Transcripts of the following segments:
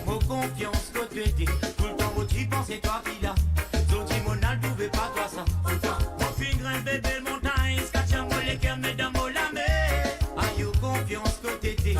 Mon confiance côté T. Tout le temps où tu penses c'est toi qui l'as. Zoti mon ne pouvait pas toi ça. Mon finger un bébé montagne. Scatcha moi les cœurs mais dans mon lame. Aïe confiance côté T.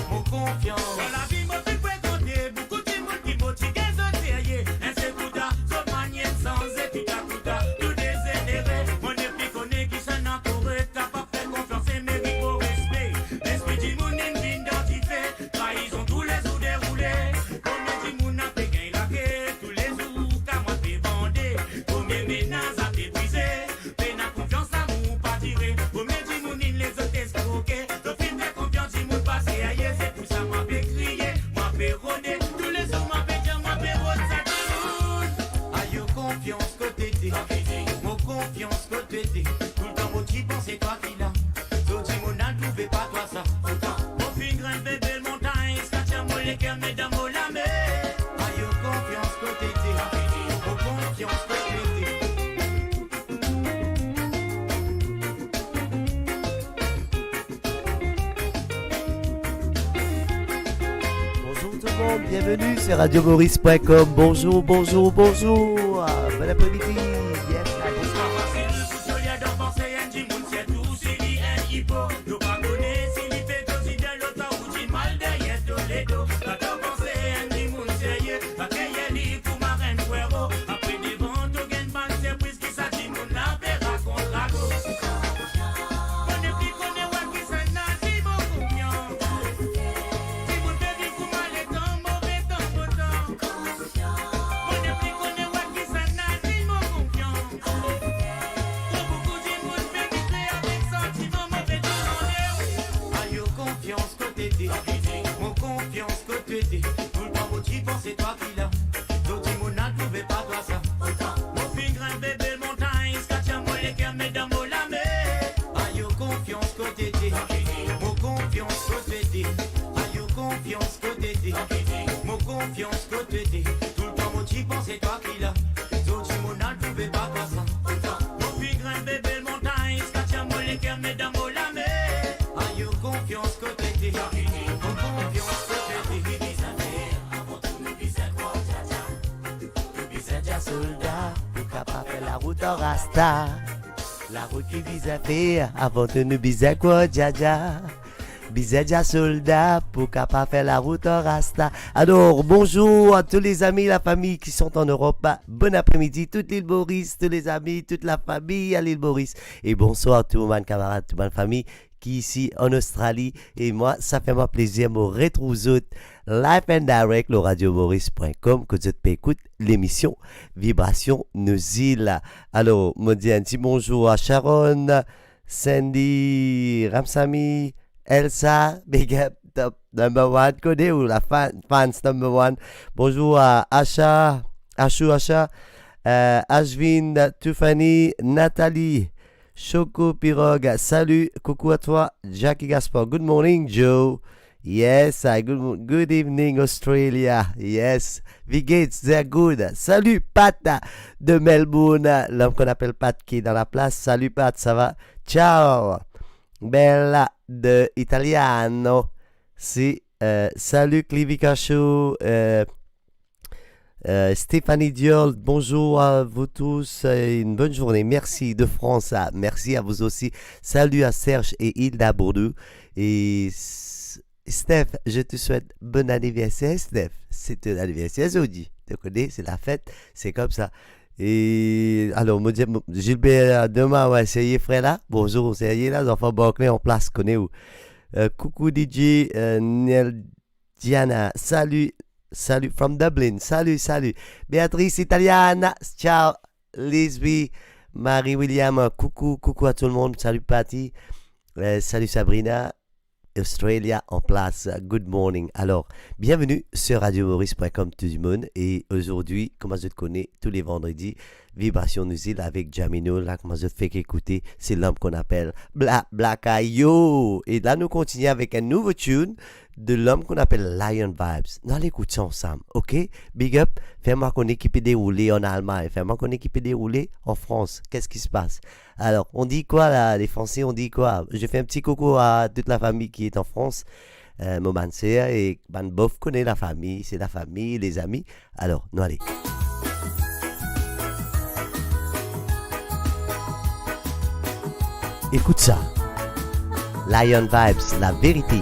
Mon confiance. Dans la vie moi fait compter. Beaucoup de monde qui motive les aïe. Un secouda. Sauf manière sans étude à couta. Tout désédéré. Mon épée connaît qui s'en a couru. T'as pas fait confiance et mérite au respect. L'esprit du monde est identifié. Trahison tous les jours déroulés. Combien de monde a fait gain laqué. Tous les jours qu'à moi fait bander. Combien ménages a fait briser. Peine à confiance amour pas tiré. Combien de monde les autres escroqués. Le film de confiance du monde passé ailleurs. C'est pour ça m'a fait crier. M'a fait rôder. Tous les jours m'a fait dire m'a fait rôder ça tout. Aïe confiance côté T. Mon confiance côté T. Tout le temps où tu penses c'est toi qui l'as. Zoti mon ne pouvait pas toi ça. Mon finger un bébé montagne. Scatcha moi les cœurs mais dans mon lame. Aïe confiance côté T. Mon confiance côté T. Bonjour tout le monde, bienvenue sur radiomaurice.com. Bonjour, bonjour, bonjour. Bon après-midi. Yes, Mon confiance côté T. Tout le temps où tu penses c'est toi qui l'as. Zoti mon ne pouvait pas toi ça. Mon finger un bébé montagne. Scatcha moi les cœurs mais dans mon lame. Aïe confiance côté T. Mon confiance côté T. Aïe confiance côté T. Mon confiance côté T. Tout le temps où tu penses c'est toi qui l'as. Zoti mon ne pouvait pas toi ça. Mon finger un bébé montagne. Scatcha moi les cœurs mais dans mon lame. Aïe confiance côté T. Mon confiance côté T. soldat, pour capable faire la route en rasta. La route qui vise à faire avant de nous biser quoi, dja. Bisous déjà soldat pour capable faire la route en rasta. Alors bonjour à tous les amis, la famille qui sont en Europe. Bon après-midi, toute l'île Maurice, tous les amis, toute la famille à l'île Maurice. Et bonsoir à tous mes camarades, toute ma famille qui est ici en Australie. Et moi, ça fait moi plaisir de me retrouver live and direct, le radiomaurice.com, que vous écoutez l'émission Vibration Nous-Îles. Alors, je dis un petit bonjour à Sharon, Sandy, Ramsami, Elsa, big up, top number one, connais ou la fans number one. Bonjour à Asha, Ashvin, Tufani, Nathalie, Choco Pirogue, salut, coucou à toi, Jackie Gaspard, good morning Joe, yes, good evening Australia, yes, wie geht's, sehr good, salut Pat de Melbourne, l'homme qu'on appelle Pat qui est dans la place, salut Pat, ça va, ciao, Bella de Italiano, si, salut Clivica Show, Stéphanie Diol, bonjour à vous tous, une bonne journée, merci de France, merci à vous aussi, salut à Serge et Hilda Bourdou, et Steph, je te souhaite bon anniversaire Steph, c'est ton anniversaire aujourd'hui, tu connais, c'est la fête, c'est comme ça. Et alors, Gilbert, demain, ouais, c'est frère là, bonjour, c'est là, les enfants Barclay en place, connais-vous. Coucou DJ, Niel Diana, salut from Dublin, salut, Béatrice Italiana, ciao, Lisby, Marie-William, coucou à tout le monde, salut Patty, salut Sabrina, Australia en place, good morning. Alors, bienvenue sur radiomaurice.com tout le monde, et aujourd'hui, comme je te connais, tous les vendredis, Vibration Nous-Îles avec Jamino, là, comment je te fais écouter, c'est l'homme qu'on appelle Black Yo. Et là, nous continuons avec un nouveau tune de l'homme qu'on appelle Lion Vibes. Nous allons écouter ça ensemble, ok? Big up, fais-moi qu'on équipe déroulé en Allemagne, fais-moi qu'on équipe déroulé en France. Qu'est-ce qui se passe? Alors, on dit quoi là, les Français, on dit quoi? Je fais un petit coucou à toute la famille qui est en France. Moment c'est et ban bof connaît la famille, c'est la famille, les amis. Alors, nous allez. Écoute ça. Lion Vibes, la vérité.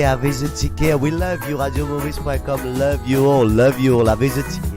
Avec the ticket. We love you, radiomaurice.com. Love you all. Avec the ticket.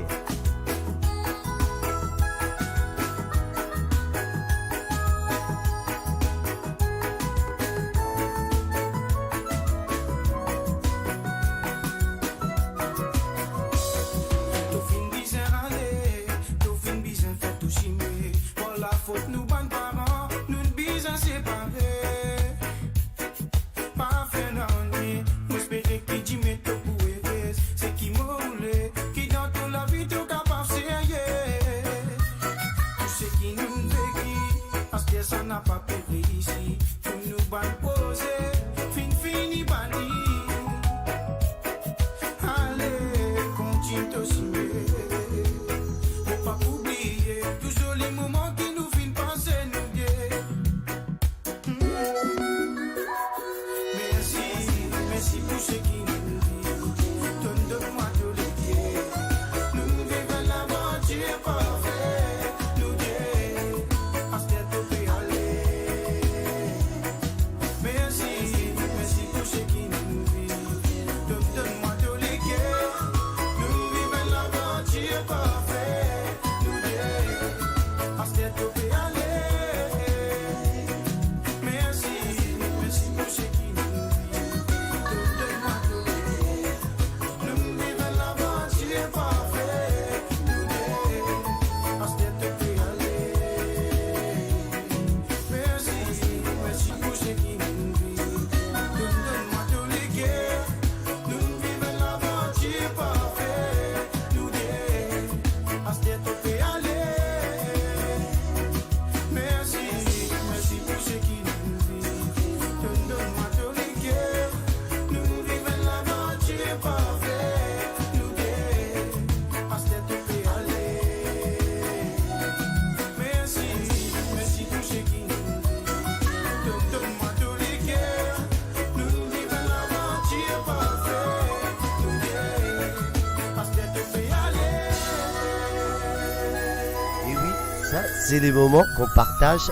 C'est les moments qu'on partage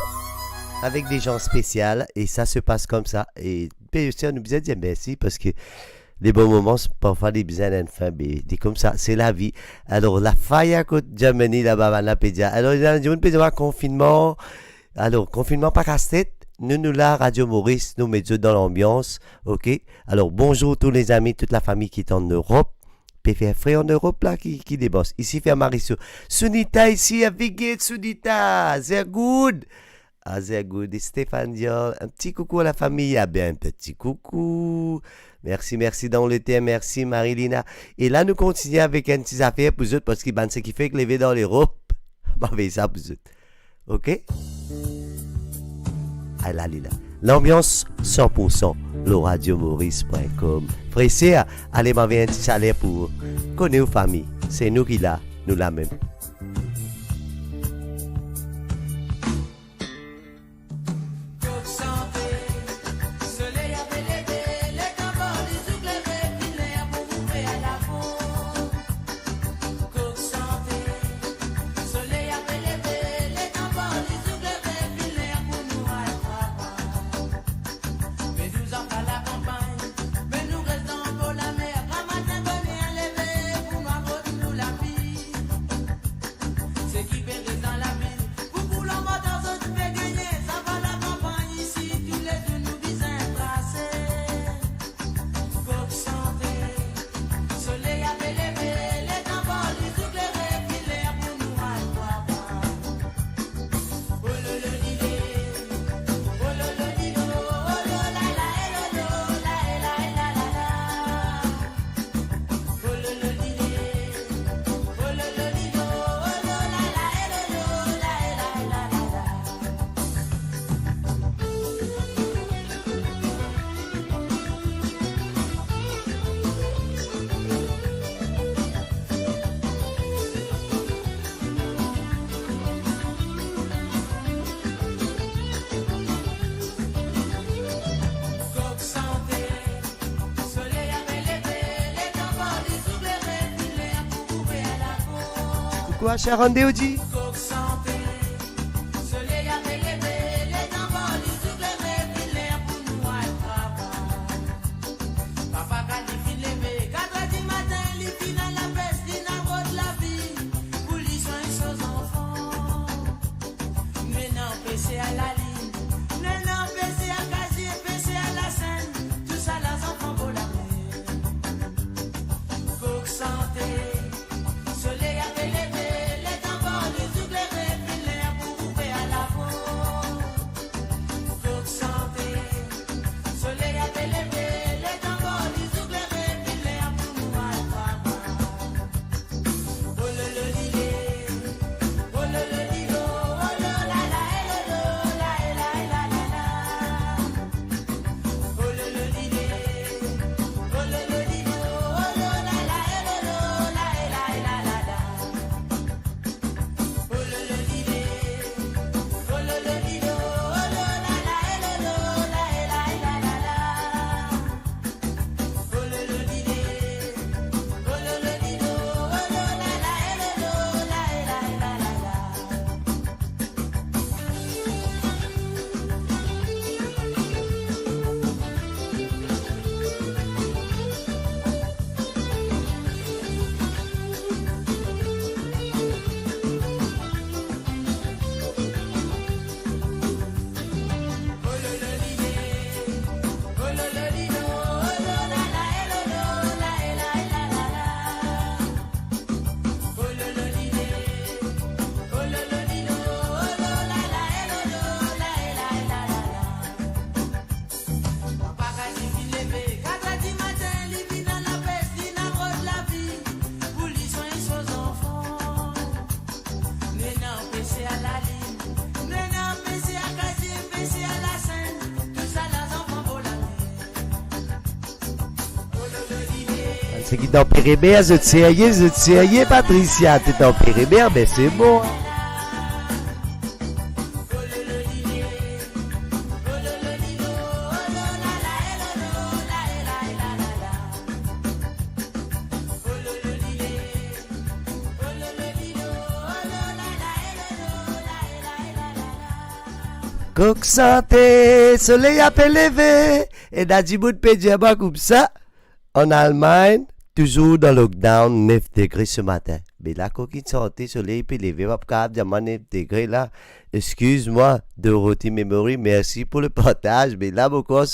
avec des gens spéciaux et ça se passe comme ça. Et bien aussi, on nous dit merci parce que les bons moments sont parfois des bien enfin, mais comme ça, c'est la vie. Alors, la faille à côté de Germany, là-bas, la pédia. Alors, il y a un confinement. Alors, confinement pas casse-tête. nous là, Radio Maurice, nous mettons dans l'ambiance, ok? Alors, bonjour tous les amis, toute la famille qui est en Europe. PFR frère en Europe là qui débosse. Ici, fait Mauricio. Sunita ici, avec Sunita. Sehr good. Ah, sehr good. Et Stéphane Diol. Un petit coucou à la famille. Ah bien, un petit coucou. Merci dans le thème. Merci Marilina. Et là, nous continuons avec un petit affaire pour vous parce que ce qui fait que lever dans l'Europe, m'avez ça pour vous. Ok? Ah là, là. L'ambiance 100%, le radiomaurice.com. Frère, allez m'envoyer un petit salaire pour connaître vos familles. C'est nous qui l'a, nous la même. Quoi, Sharon Deoji? C'est qui dans Pérébert, je te sérieux, Patricia, t'es dans Pérébert, ben c'est bon. Coq santé, soleil a levé, et Nadjibout Pédiaba comme ça, en Allemagne, toujours dans le lockdown 9 degrés ce matin. Mais la coquille santé, soleil, puis les verres, cap, diamant intégré là. Excuse-moi, Dorothy Memory, merci pour le partage. Mais là, mon corps,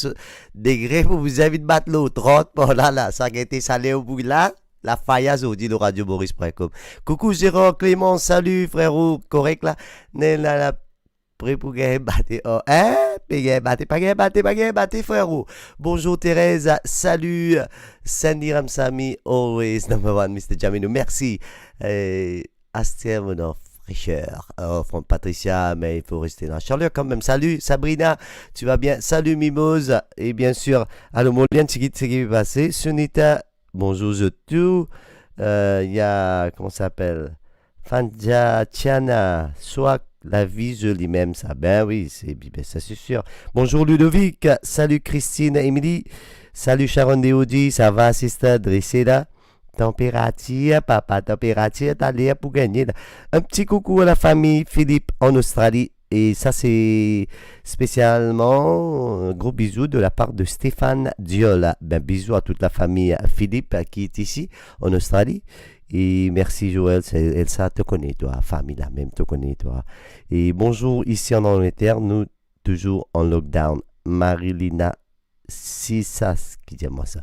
degré pour vous inviter de battre l'autre 30 pendant là, ça a été salé au bout là. La faillasse, on dit le radioboris.com. Coucou Gérard Clément, salut frérot, correct là. La prêt pour gagner battre. Oh, hein? Pas gagner battre, frérot. Bonjour Thérèse, salut. Sandy Ramsami, always number one, Mr. Jamino. Merci. Astia, mon fraîcheur. Oh, from Patricia, mais il faut rester dans Charlotte quand même. Salut Sabrina, tu vas bien? Salut Mimose. Et bien sûr, allô, mon lien, c'est qui va passer. Sunita, bonjour, je tout. Il y a, comment ça s'appelle? Fanja Tiana, soit la vie, je lis même ça. Ben oui, ça c'est sûr. Bonjour Ludovic, salut Christine, Émilie, salut Sharon Deodi, ça va, sister Dresseda? Température, papa, température, t'as l'air pour gagner. Un petit coucou à la famille Philippe en Australie. Et ça, c'est spécialement un gros bisou de la part de Stéphane Diola. Ben, bisous à toute la famille Philippe qui est ici en Australie. Et merci Joël, Elsa te connaît toi, famille là même te connaît toi. Et bonjour ici en Angleterre, nous toujours en lockdown. Marilina Sissas, qui dit moi ça.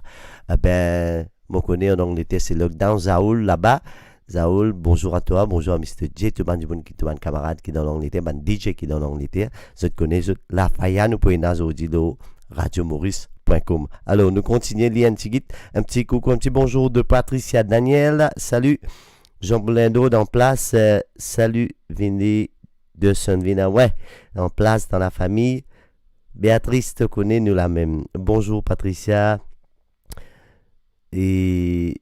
Ben, moi connais en Angleterre c'est lockdown. Zaoul là-bas. Zaoul, bonjour à toi, bonjour à Mr. J, tout le monde camarade qui est dans l'Angleterre, man DJ qui est dans l'Angleterre. Je te connais, la faïa, nous pouvons nous dire radiomaurice.com. Alors, nous continuons, un petit coucou, un petit bonjour de Patricia Daniel. Salut, Jean Blindo en place. Salut, Vinny de Sunvina. Ouais, en place dans la famille. Béatrice te connaît, nous la même. Bonjour, Patricia. Et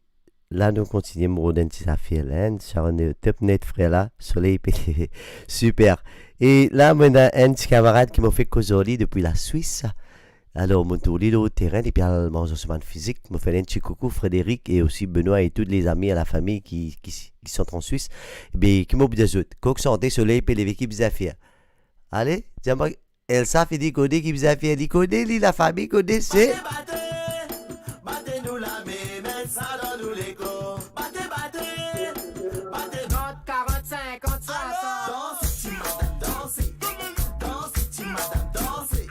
là, nous continuons, Morodin Tisafien, Sharon top net, frère là, soleil pété. Super. Et là, moi, a un petit camarade qui m'a fait causerie depuis la Suisse. Alors, mon tour au terrain, et puis, mon semaine physique, me fait un petit coucou, Frédéric, et aussi Benoît, et tous les amis à la famille qui sont en Suisse. Et bien, qui m'ont dit, coq santé, soleil, puis les équipes d'affaires. Allez, dis-moi, Elsa fait des codés qui d'affaires. Il connaît, la famille connaît, c'est. Battez-nous la même, ça dans nous les corps. Battez, 30, 40, 50, 60. Danse, tu madame, dansez. Danse, tu madame, dansez.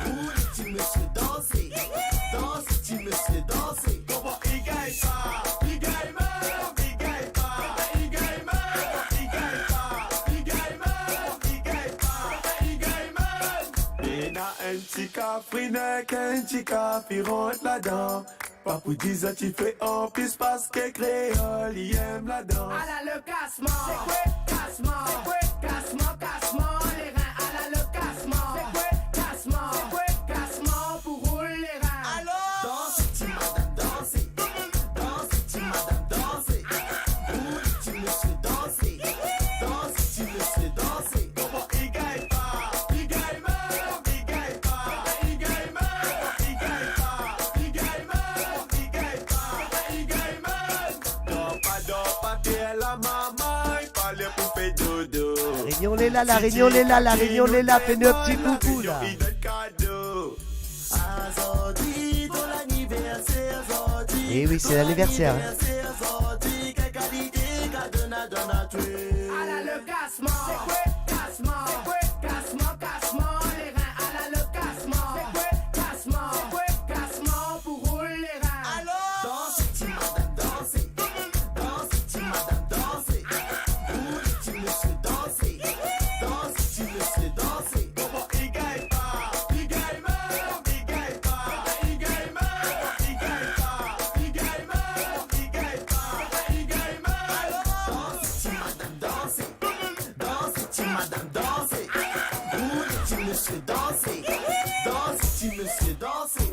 Roule, tu monsieur, dansez. Danse, tu monsieur, dansez. Comment il gagne pas? Il gagne mort, il gagne pas. Il gagne mort, il gagne pas. Il gagne mort, il gagne pas. Il gagne mort. Il y a un petit cafrinek, un petit café rentre là-dedans. Papou dit ça tu fais en plus parce que créole il aime la danse. À la le cassement, c'est quoi cassement? C'est quoi cassement, les reins. À la le cassement, c'est quoi cassement pour rouler les reins. Alors danse tu madame danser, danse tu madame danser, roule tu monsieur danser, danse tu monsieur danser. Comment il gagne pas, il gagne mort, il gagne pas, il gagne mort, il gagne pas, il gagne mort. Réunion les là, la réunion les là, fais-nous un petit coucou là. Et oui, c'est l'anniversaire. Danser, danse, tu me sais danser.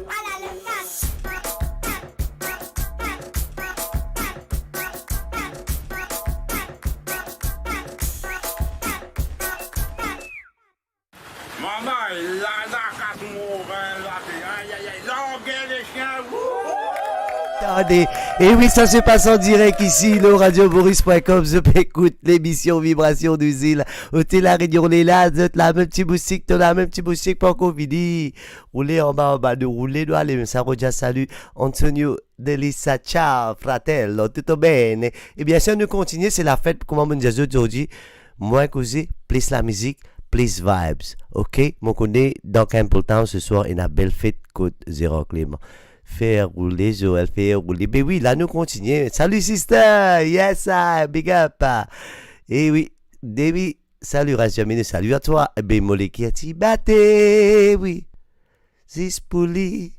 Maman, là, quand on va, longueur les chiens, Attendez, et oui, ça se passe en direct ici, le radioboris.com. Je écoute l'émission Vibration des îles. T'es la réunion, les là, la même petite boutique, t'as la même petite boutique pour qu'on finit. Roulez en bas, nous rouler, nous allez, ça reja, salut. Antonio Delissa, ciao, fratello, tutto bene? Eh bien, si on continue, c'est la fête, comment on dit aujourd'hui? Moi, così, plus la musique, plus vibes. Ok? Mon connaît, dans Campbelltown ce soir, une belle fête côte Zéro Clément. Faire rouler, Joël, faire rouler. Ben oui, là, nous continuons. Salut, sister! Yes, I, big up! Eh oui, David, salut, Rajamine, salut à toi. Eh ben, Moleki, ti batte, oui. Zispouli.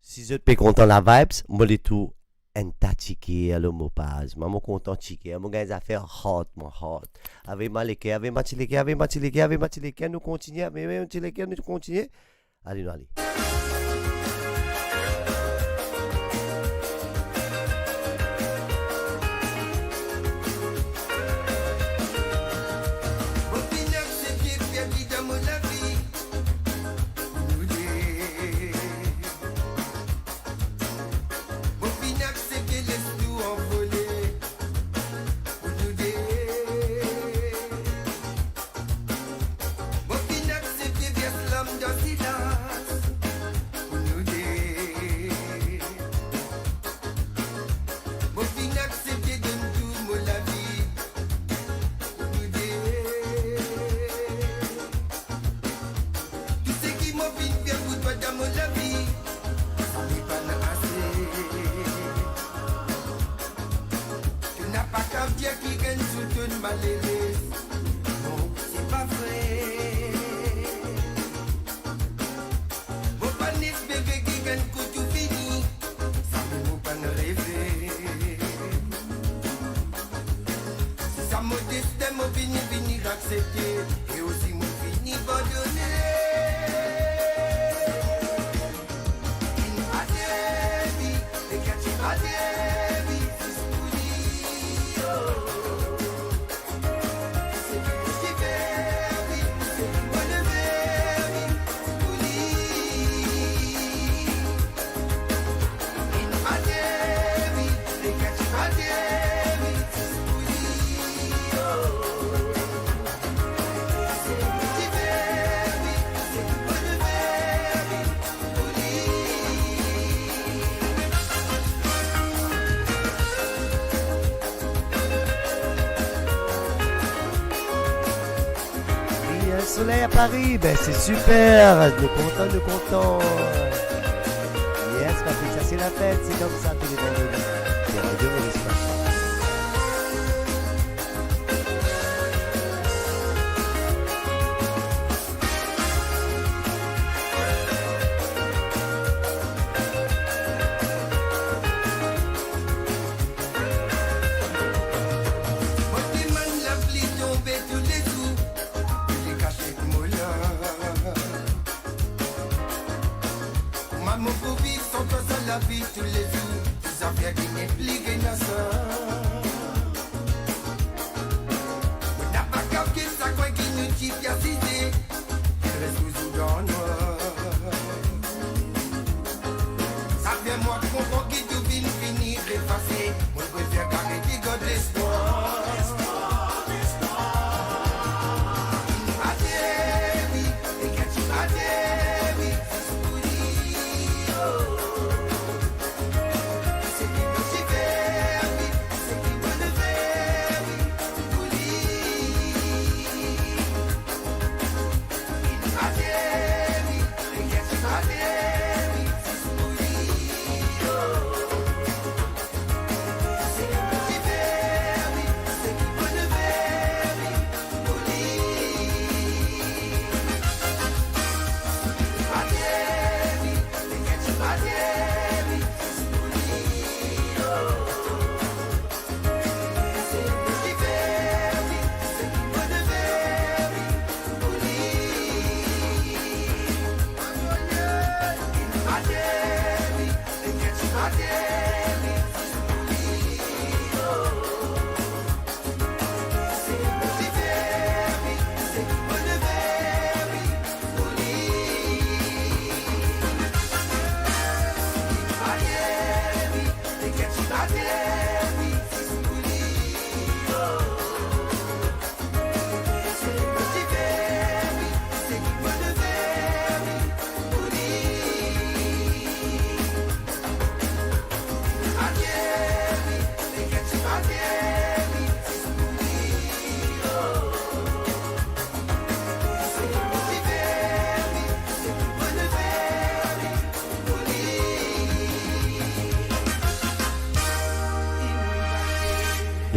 Si je te content la vibes, moi les tout en tachiki à l'homopage. Maman content chiqué, mon gars a fait hot, mon hot. Avec maleke, avec machileke, avec machileke, avec machileke, nous continuons, mais même machileke, nous continuons. Allez, nous allez. Soleil à Paris, ben c'est super, nous content, nous content. Yes, Patrick, ça c'est la fête, c'est comme ça tous les vendredis. C'est Radio Maurice Patrick. Tous les jours, ça fait gagner plus que ça. On n'a pas capté ça quoi qui nous tire à citer. Il reste toujours dans le noir. Ça fait moi comprends qui tout vient finir effacé. Moi je préfère garder qui garde l'espoir. Yeah.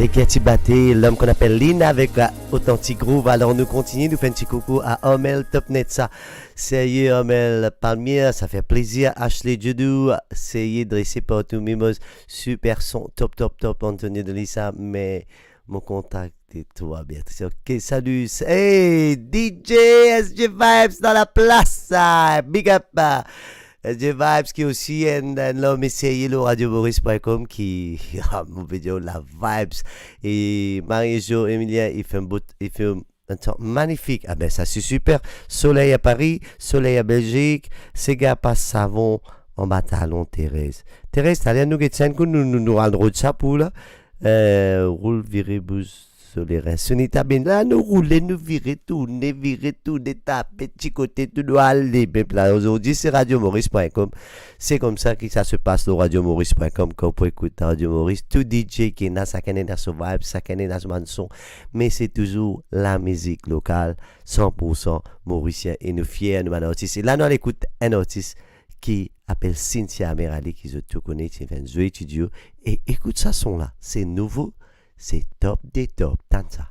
avec Yati Baté, l'homme qu'on appelle Lina avec Authentic Groove. Alors nous continuons, nous faisons un petit coucou à Omel Topnetsa. Sérieux Omel Palmier, ça fait plaisir. Ashley Judou, c'est dressé par tous Mimos. Super son, top. Antonio de Lisa, mais mon contact et toi, Béatrice. Ok, salut. Hey, DJ SG Vibes dans la place. Big up. SG Vibes qui est aussi un homme essayé le radioboris.com qui a mon vidéo la Vibes. Et Marie-Jo Emilien, il fait un temps magnifique. Ah ben ça c'est super. Soleil à Paris, soleil à Belgique. Ces gars passent savon en bataillon Thérèse. Thérèse, t'as l'air nous nous rendre de ça pour là. Roule viribus sur les reins. Sonita ben là, nous rouler, nous virer, tourner, taper, petit côté, tout doit aller. Ben là, aujourd'hui, c'est radiomaurice.com. C'est comme ça que ça se passe au radiomaurice.com. Quand on peut écouter Radio Maurice, tout DJ qui est là, ça connaît dans son vibe, ça connaît dans son son. Mais c'est toujours la musique locale, 100% mauricien. Et nous fiers, nous, un artiste. Et là, nous, on écoute un artiste qui appelle Cynthia Amerali, qui se tout connaît, qui vient de jouer studio. Et écoute ça son là, c'est nouveau, c'est top des top, tant ça.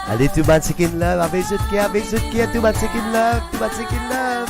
Allez, tout le monde c'est in love, avec ce qui est, tout le monde c'est in love, tout le monde c'est in love.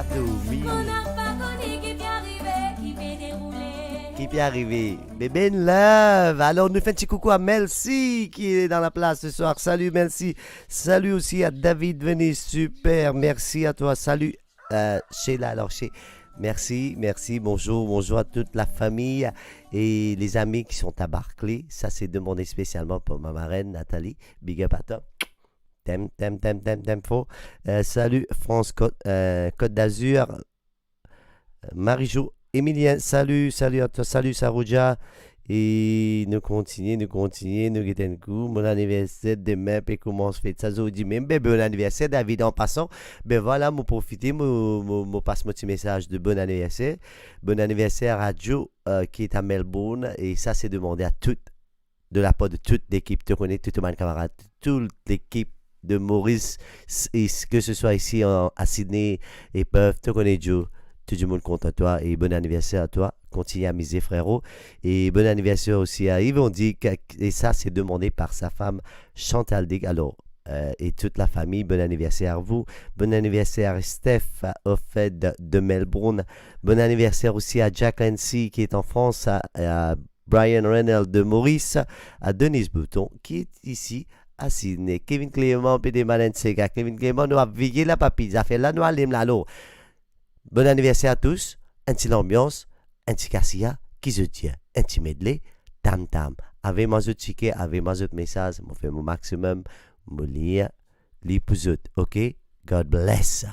bateau, oui. On n'a pas connu qui peut arriver, qui peut dérouler. Qui peut arriver? Bébé Love. Alors, nous faisons un petit coucou à Melcy qui est dans la place ce soir. Salut Melcy. Salut aussi à David Venez. Super. Merci à toi. Salut Sheila. Alors, merci. Bonjour à toute la famille et les amis qui sont à Barclay. Ça, c'est demandé spécialement pour ma marraine Nathalie. Big up à toi. T'aimes fort. Salut France Côte d'Azur. Marie-Jo. Emilien, salut à toi, salut Sarouja. Et nous continuons, nous guettons un coup. Mon anniversaire demain, puis comment se fait ça? Je dis même, bon anniversaire, David, en passant. Ben voilà, je profite, je passe mon petit message de bon anniversaire. Bon anniversaire à Joe, qui est à Melbourne. Et ça, c'est demandé à de la part de toute l'équipe. Tu connais tout mon camarade, toute l'équipe de Maurice, et que ce soit ici à Sydney et Perth, tu connais Joe. Tout le monde compte à toi et bon anniversaire à toi. Continue à miser, frérot. Et bon anniversaire aussi à Yves. On dit et ça, c'est demandé par sa femme Chantal Dick. Alors, et toute la famille, bon anniversaire à vous. Bon anniversaire à Steph au fait de Melbourne. Bon anniversaire aussi à Jack Lancy qui est en France, à Brian Reynolds de Maurice, à Denise Bouton qui est ici à Sydney. Kevin Clément, PD Malencega. Kevin Clément, nous a veillé la papille. Ça fait là, nous allons là. Bon anniversaire à tous, un petit ambiance, un petit cassia, qui se tient, un petit medley, tam tam. Avec mes autres tickets, avec mes autres messages, je fais mon maximum, je lis pour eux, ok? God bless.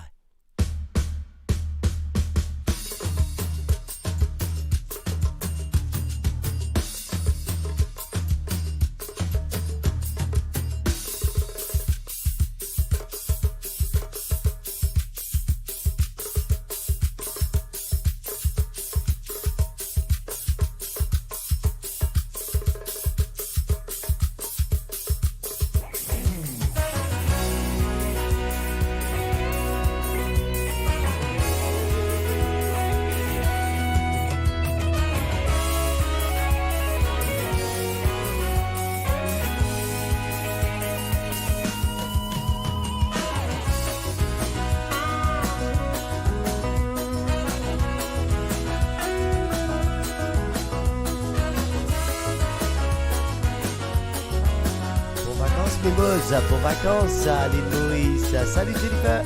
Pour vacances à l'île Maurice. Salut Jennifer.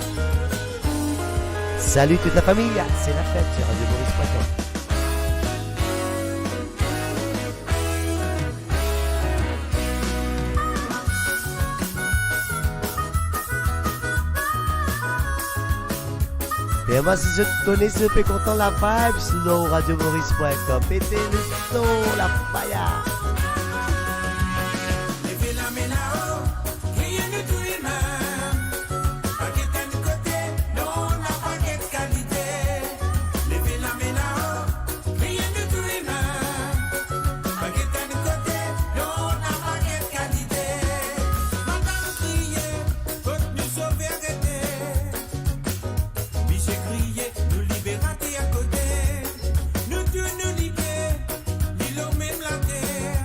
Salut toute la famille. C'est la fête sur radiomaurice.com. Et moi, si je te connais, je peux content la vibe sur radiomaurice.com. Pétez le son, la fire. Nous, Dieu nous libère, l'îlot même la terre.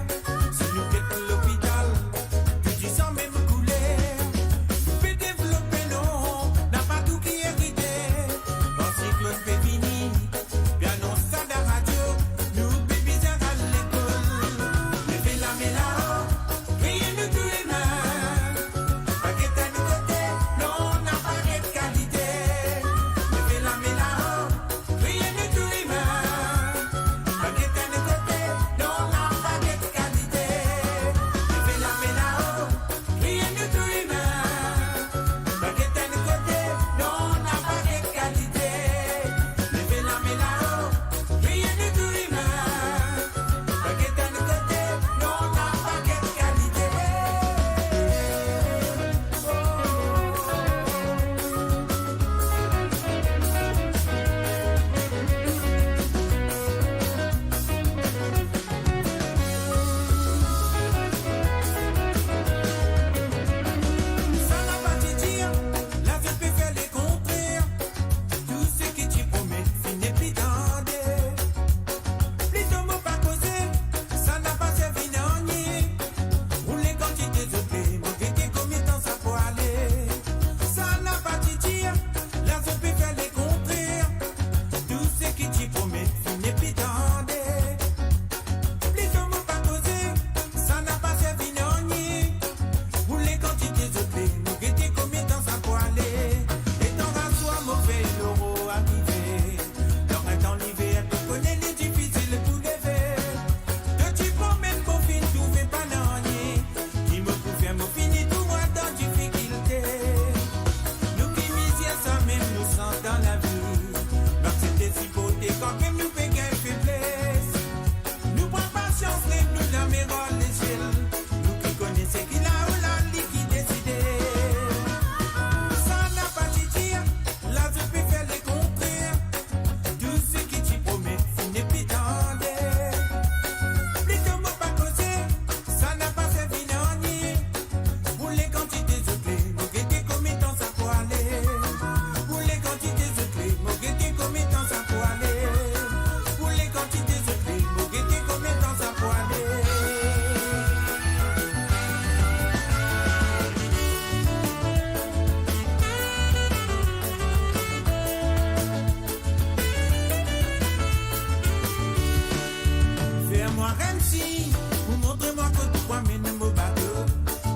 MC, vous montrez-moi que toi mène mon bateau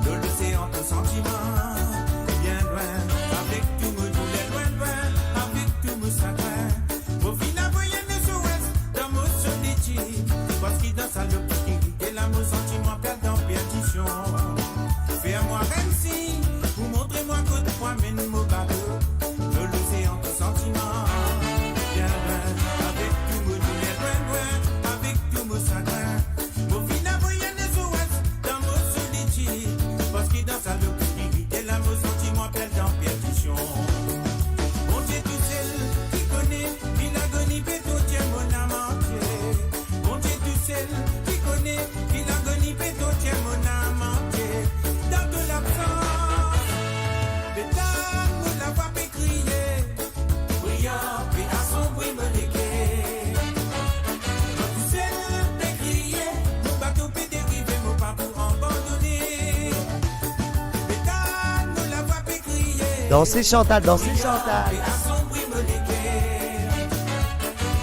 de l'océan de sentiments. Bien loin, avec tout mon douleur, loin, loin, avec tout mon chagrin. Au final, voyez les ouest dans mon solitude. Parce qu'il dans sa l'obscurité, l'amour sentiment perd en perdition. Fais-moi MC, vous montrez-moi que toi mène mon bateau de l'océan de sentiments. Bien loin, avec tout mon douleur, loin, loin, avec tout mon chagrin. Au final, voyez les ouest dans mon solitude. Parce qu'il dans sa l'obscurité, l'amour sentiment perd en perdition. Mon Dieu tout seul qui connaît, il agonie, péto, tiens mon âme entière. Mon Dieu tout seul qui connaît, il agonie, péto, tiens mon âme entière. Dans de l'absence, les dames me la voix fait crier. Brillant, puis à son bruit me léguer. Tout seul fait crier, mon bateau peut dériver, mon pas pour abandonner. Les dames me la voix fait crier. Dansez Chantal, dansez Chantal. Et à son bruit me léguer.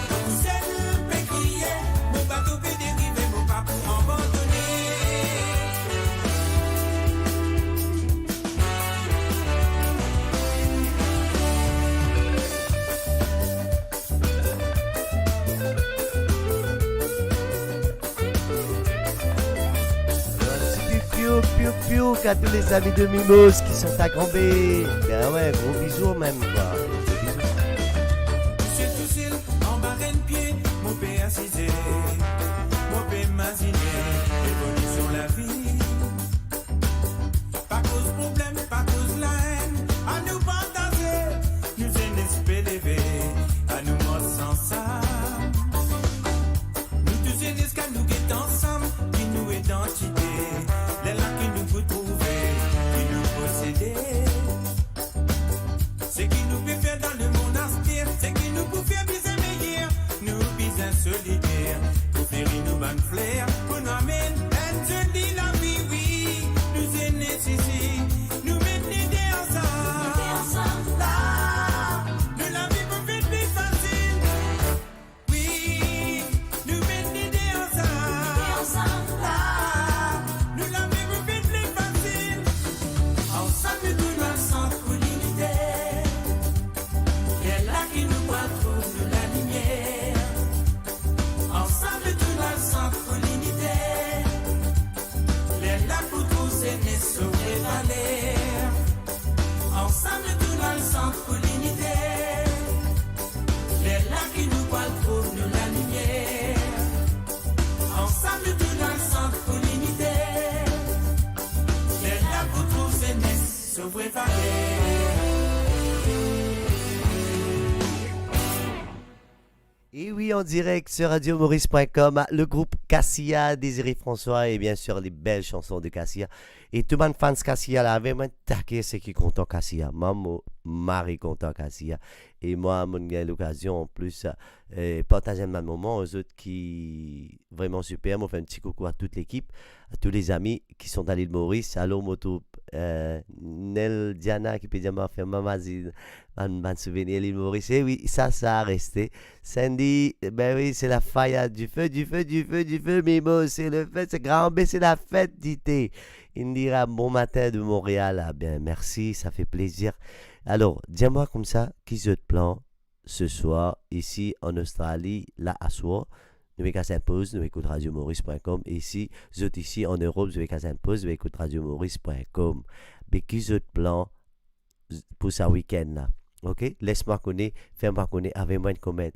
Tout seul peut crier, mon bateau peut dériver, mon pas pour abandonner. Piou, piou, piou, à tous les amis de Mimos qui sont à Grand B. Ben ouais, gros bisous même quoi. Gros bisous. Monsieur tout seul, en barre de pied, mon père assisé, mon père masiné, évolue sur la vie. Pas cause problème, pas cause la haine, à nous partager, nous élever, à nous mordre sans ça. Nous tous qu'à nous guetter ensemble, qui nous identité, les là qui nous vous trouver, qui nous posséder. C'est qui nous peut faire dans le monastère, c'est qui nous peut faire bien meilleur, nous bien solidaires, pour faire nous bonne flair, pour nous amener, elle dit la vie, oui, nous est nécessaire, nous mettons l'idée ensemble, là, nous la vie peut faire plus facile, oui, nous mettons l'idée ensemble, là, nous la vie peut faire plus facile, ensemble nous la sens pour l'unité. C'est là qui nous voit trop de la lumière. Ensemble tout dans le centre pour l'unité. Les là pour tous aimer sauver Valère. Ensemble tout dans le centre pour l'unité. Les là qui nous voit trop de la lumière. Ensemble tout dans le centre pour l'unité. Les là pour tous aimer sauver Valère. Et oui, en direct sur radiomaurice.com, le groupe Cassia, Désiré François et bien sûr les belles chansons de Cassia. Et tout le monde fans Cassia là, vraiment taqué c'est qui content Cassia. Maman, Marie content Cassia. Et moi, j'ai l'occasion en plus partager un moment aux autres qui vraiment super. Moi, je fais un petit coucou à toute l'équipe, à tous les amis qui sont à l'île Maurice. Allô, Moto, Nel, Diana qui peut dire m'a fait maman, un souvenir à l'île Maurice. Et oui, ça a resté. Sandy, ben oui, c'est la faille du feu, Mimo, c'est le feu, c'est Grand B, c'est la fête d'été. Il dira bon matin de Montréal. Ah bien, merci, ça fait plaisir. Alors, dis-moi comme ça, qui se te plan ce soir, ici en Australie, là à soir. Nous allons s'imposer, nous écoutons radiomaurice.com. Ici, vous êtes ici en Europe, vous allons s'imposer, nous écoutons radiomaurice.com. Mais qui se te plan pour ce week-end là? Ok? Laisse-moi connaître, fais-moi connaître, avec moi une commande.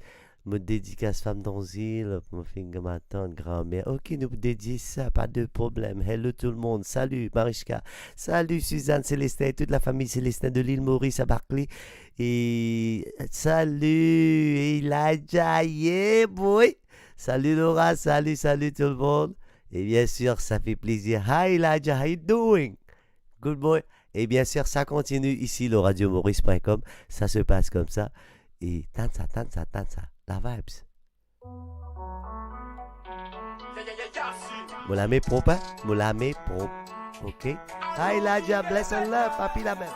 Me dédicace femme d'Anzil, mon finger ma tante, grand-mère. Ok, nous dédions ça, pas de problème. Hello tout le monde, salut Marichka, salut Suzanne Célestin et toute la famille Célestin de l'île Maurice à Barclay. Et salut Elijah, yeah boy. Salut Laura, salut tout le monde. Et bien sûr, ça fait plaisir. Hi Elijah, how you doing? Good boy. Et bien sûr, ça continue ici, le radiomaurice.com. Ça se passe comme ça. Et tante ça. La vibes. Moulame propre, hein? Moulame propre. Ok? Hi, Elijah, bless and love, papi la même.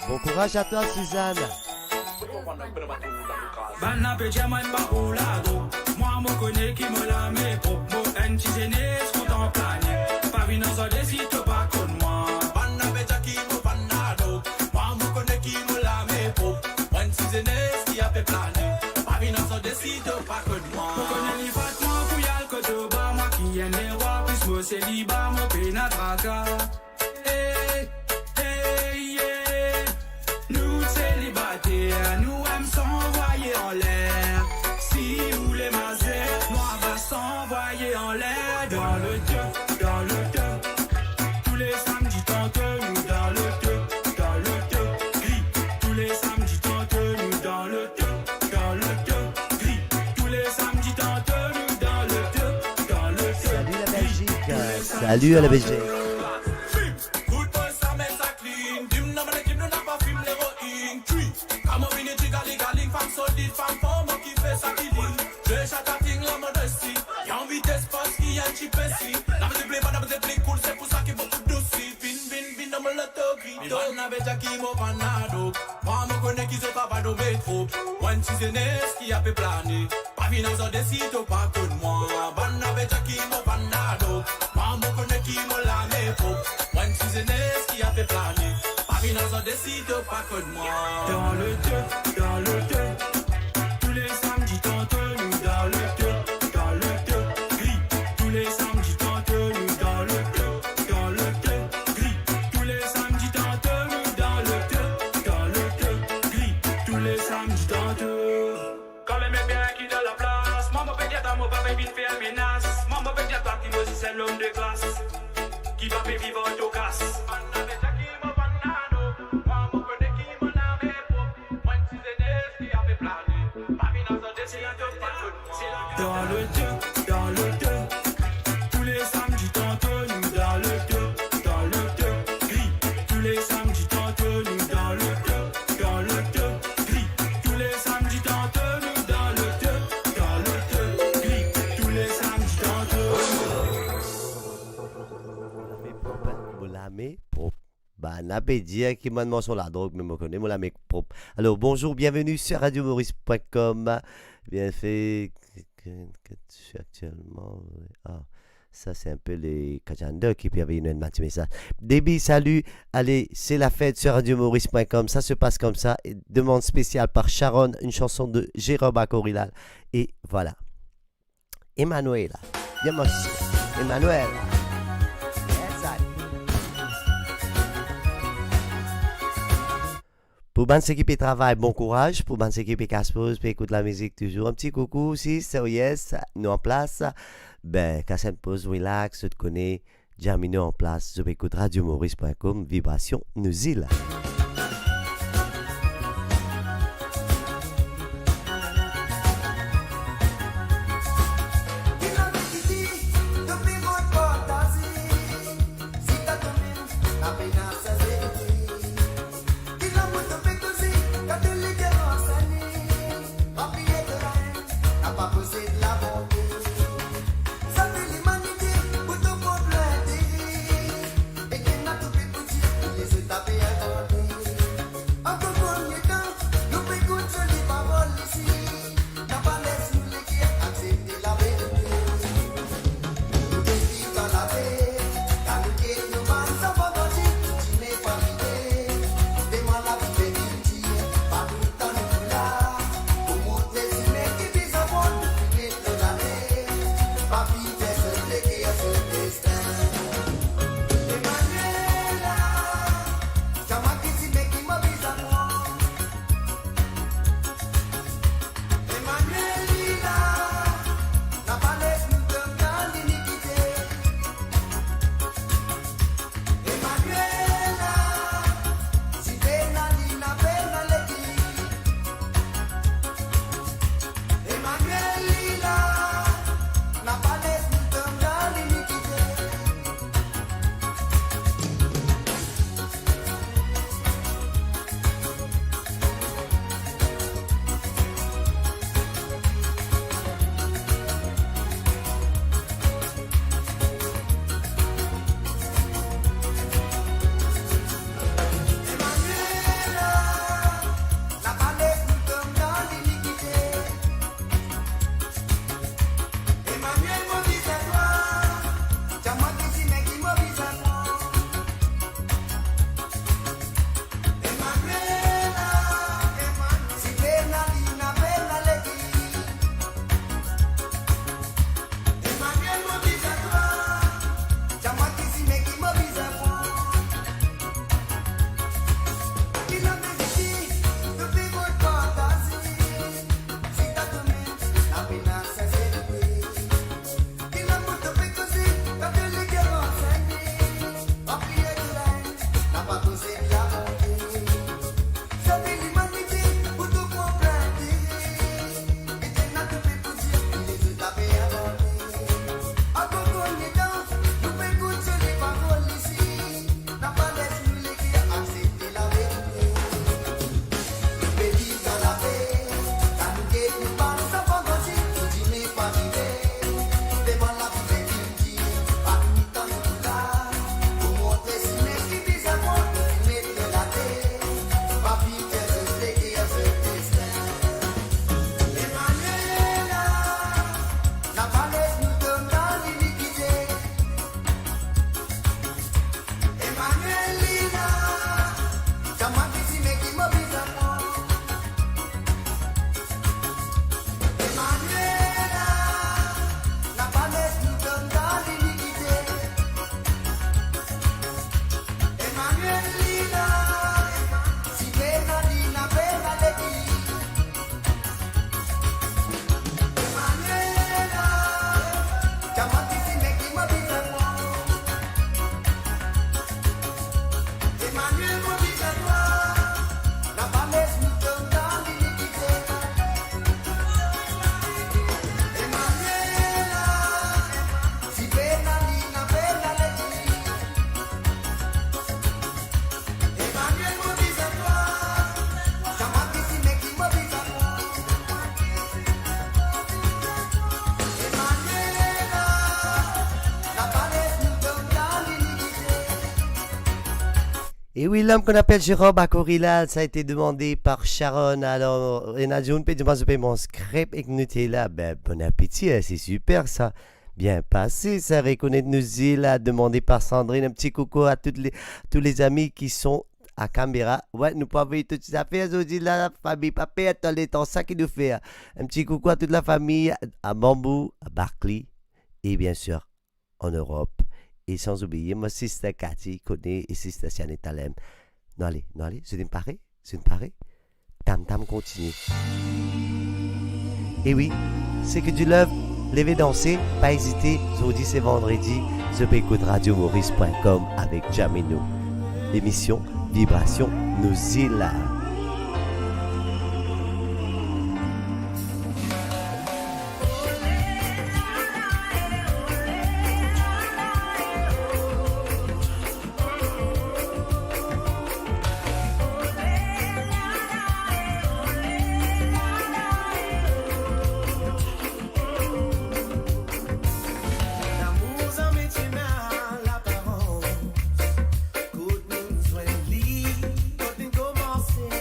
Bon courage à toi, Suzanne. Banna pe diamant ba oulado. Moi me connais qui me la met pop. Mo antigenes contemplané. Pas vino so desito pas con moi. Banna pe jacki mo panado. Moi me connais qui me la met pop. Antigenes qui a fait planer. Pas vino so desito pas con moi. Mo connais ni fatma pour yal koto ba moi qui en est roi plus mo célibat mo penatraca. Hey, hey, yeah. Nous célibataires, nous aimons s'envoyer en l'air. Si vous les mazets, nous on va s'envoyer en l'air. Dans le deux, dans le deux. Tous les samedis tente nous dans le deux, dans le deux. Gris. Tous les samedis tente nous dans le deux, dans le deux. Gris. Tous les samedis tente nous dans le deux, dans le deux. Salut la Belgique. Salut à la Belgique. Good boy, ça met ça clean. Dim n'a pas l'équipe, nous n'a pas film l'héroïne. Tree. Comme on vient de galing, galing, femme solide, femme femme qui fait ça qui dit. Je chaque acting la modestie. Y'a envie d'espace qui a un chip ici. La musique plaît, pas la musique plaît cool, c'est pour ça qu'il faut tout douci. Vin, vin, vin, dans mon loto grito. On avait déjà qui m'a panado. Moi, me connais qui se pas pas de métro. One season qui a fait planer. Pas vin dans un décide, pas que de moi. Ban avait déjà qui m'a panado. Moi, me connais qui m'a la métro. One season qui a fait planer. Pas vin dans un décide, pas que de moi. Dans le deux, dans le deux. Tous les samedis, tente nous dans le deux, dans le deux. Gris. Tous les samedis, tente nous dans le deux, dans le deux. Gris. Tous les samedis, tente nous dans le deux, dans le deux. Gris. Tous les samedis, tente. Quand les mecs bien qui dans la place, maman peut dire à mon papa vite faire menace. Maman peut dire parti moi c'est l'homme de classe qui va faire vivre au casse. Dans le deux, dans le deux. Tous les samedis tente nous dans le deux, dans le deux. Gris. Tous les samedis tente nous dans le deux, dans le deux. Gris. Tous les samedis tente nous dans le deux, dans le deux. Gris. Tous les samedis tente. Moulame propre. Bah, n'a pas dit qui m'a demandé sur la drogue, mais me connaît, moulame propre. Alors, bonjour, bienvenue sur radiomaurice.com. Bien fait. Que tu fais actuellement. Ah, ça, c'est un peu les Kajanda qui peuvent venir un petit message. Débit, salut. Allez, c'est la fête sur radiomaurice.com. Ça se passe comme ça. Et demande spéciale par Sharon, une chanson de Jérôme Acorilal. Et voilà. Emmanuel. Bien, merci. Emmanuel. Pour bonne équipe et travail, bon courage. Pour bonne équipe et casse-pause, puis écoute la musique toujours. Un petit coucou aussi, c'est yes, nous en place. Ben, casse une pause, relax, tu te connais. Germino en place. Je vais écouter radiomaurice.com, vibration, nous y là. Taper un Et oui, l'homme qu'on appelle Jérôme Akorila, ça a été demandé par Sharon. Alors, Renajon peut demander de mon crêpe avec Nutella. Ben, bon appétit, hein, c'est super ça. Bien passé, ça reconnaît nous là, demandé par Sandrine. Un petit coucou à tous les amis qui sont à Canberra. Ouais, nous pouvons voir toutes ces affaires aujourd'hui, la famille Papa, dans les temps, ça qui nous fait. Un petit coucou à toute la famille, à Bambou, à Barclay, et bien sûr, en Europe. Et sans oublier, ma sister Cathy connaît et sister Siane Talem. Non, allez, c'est une parée, Tam Tam continue. Et oui, c'est que du love. Levez danser, pas hésiter, aujourd'hui c'est vendredi, je peux écouter radiomaurice.com avec Jamino. L'émission Vibration nous y là. Commencer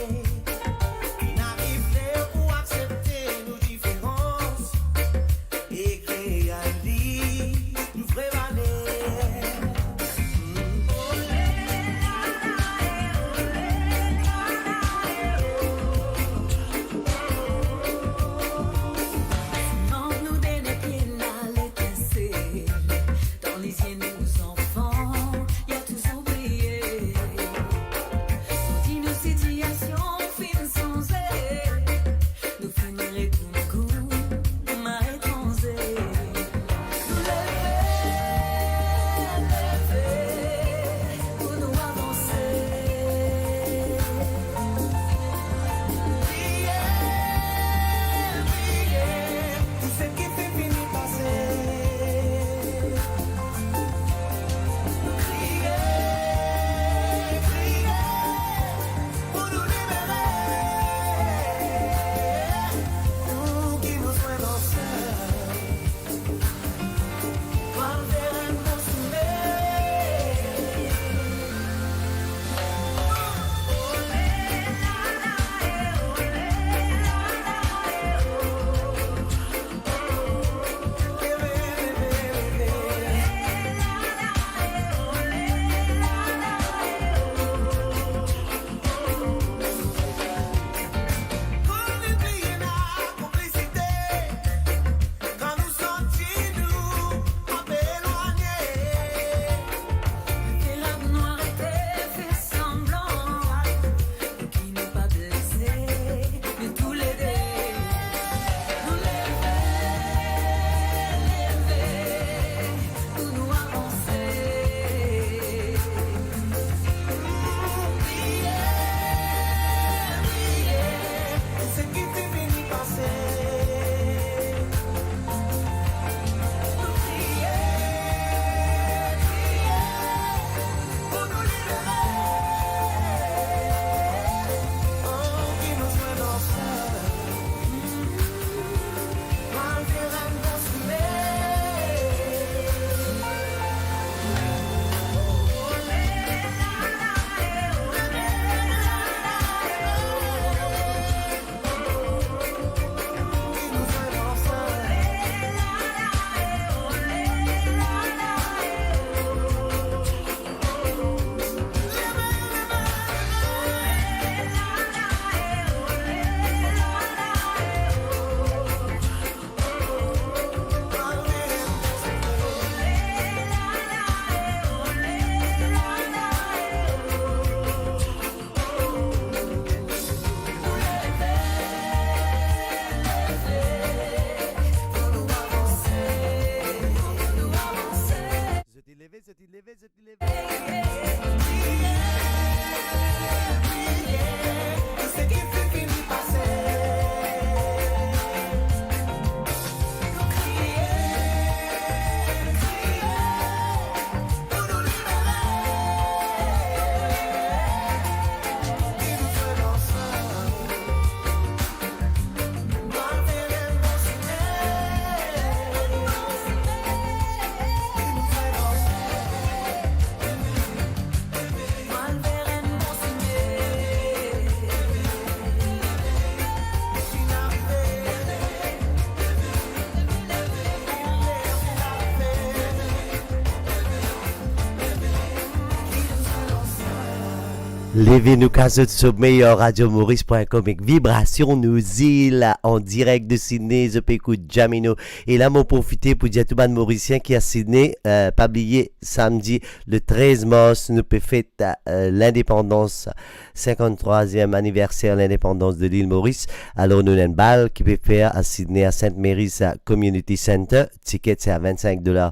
Levez-nous caseux sur meilleur radiomaurice.com avec Vibration nous îles en direct de Sydney, je peux écouter Jamino. Et là, m'en profiter pour dire tout le monde mauricien qui est à Sydney, publié samedi le 13 mars, nous peut fêter l'indépendance, 53e anniversaire de l'indépendance de l'île Maurice. Alors, nous avons une balle qui peut faire à Sydney, à St. Mary's Community Center. Ticket, c'est à $25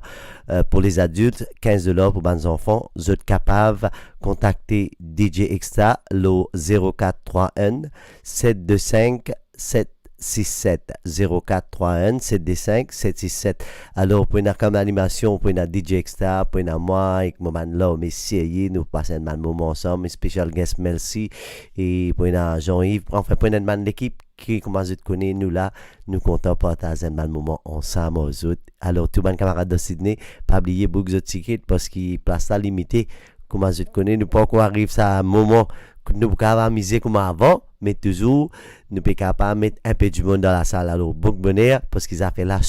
pour les adultes, $15 pour les enfants. Vous êtes capables contacter DJ Extra, le 0431 725 767 0431 725 767. Alors, pour une comme animation, pour une DJ Extra, pour une moi, avec mon man là, messieurs, nous passons un moment ensemble, un special guest merci, et pour une Jean-Yves, enfin, pour une man l'équipe qui commence à connaître, nous là, nous comptons partager un moment ensemble aux autres. Alors, tout le monde camarade de Sydney, pas oublier book de ticket parce qu'il place ça limité. Comment je te connais, nous pas encore arrive ça à un moment que nous pouvons amuser comme avant, mais toujours, nous pouvons pas mettre un peu du monde dans la salle. Alors, bon bonheur, parce qu'ils ont fait là,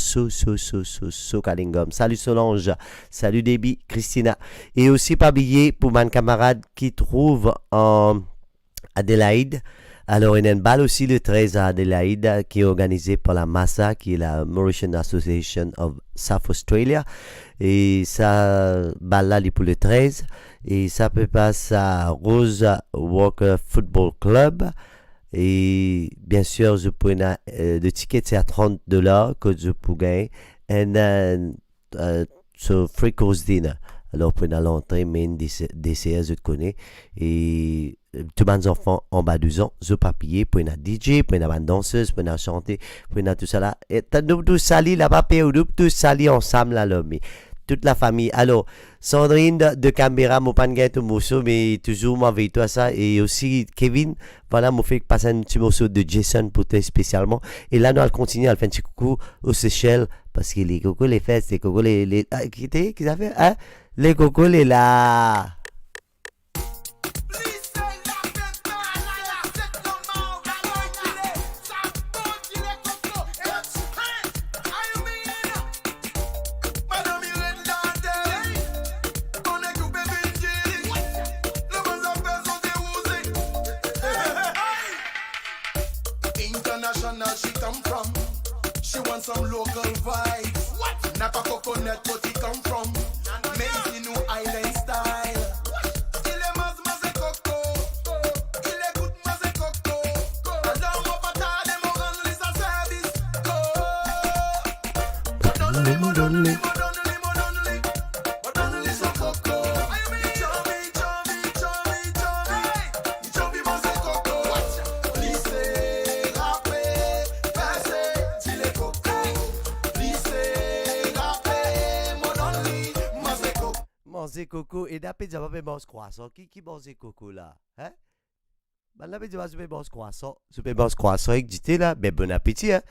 Kalingom. Salut Solange, salut Debbie, Christina. Et aussi, pas oublier pour mon camarade qui trouve en Adélaïde. Alors, il y a une balle aussi le 13 à Adélaïde qui est organisée par la MASA, qui est la Mauritian Association of South Australia. Et ça, balle là, il est pour le 13. Et ça peut passer à Rose Walker Football Club. Et bien sûr, je peux le ticket c'est à $30 que je peux gagner. Et sur Free Course Dinner. Alors, pour l'entrée, main DCS, je te connais. Et tous les enfants en bas de 12 ans, je papier, pour une DJ, pour une danseuse, pour une chanter, pour une tout ça là. Et nous tous salis là-bas, nous tous salis ensemble là, mais toute la famille. Alors, Sandrine de Canberra, mon panguette au morceau, mais toujours avec toi ça. Et aussi, Kevin, voilà, m'a fait passer un petit morceau de Jason pour toi spécialement. Et là, nous allons continuer à faire un petit coucou aux Seychelles, parce que les cocos, les fesses, les cocos, qui ça fait, hein? Les cocos, les là. She come from, she wants some local vibes. What? Napa coconut, what he come from? Made in New Island style. Il est mas coco, il est good mas coco. Alors mon pata de mon rendre les services. Donne-les, son coco. Manger coco et d'après j'ai pas manger croissant. Qui mange coco là? Hein? Ben là, je vais manger croissant. Je vais manger croissant avec du thé là. Ben bon appétit, hein?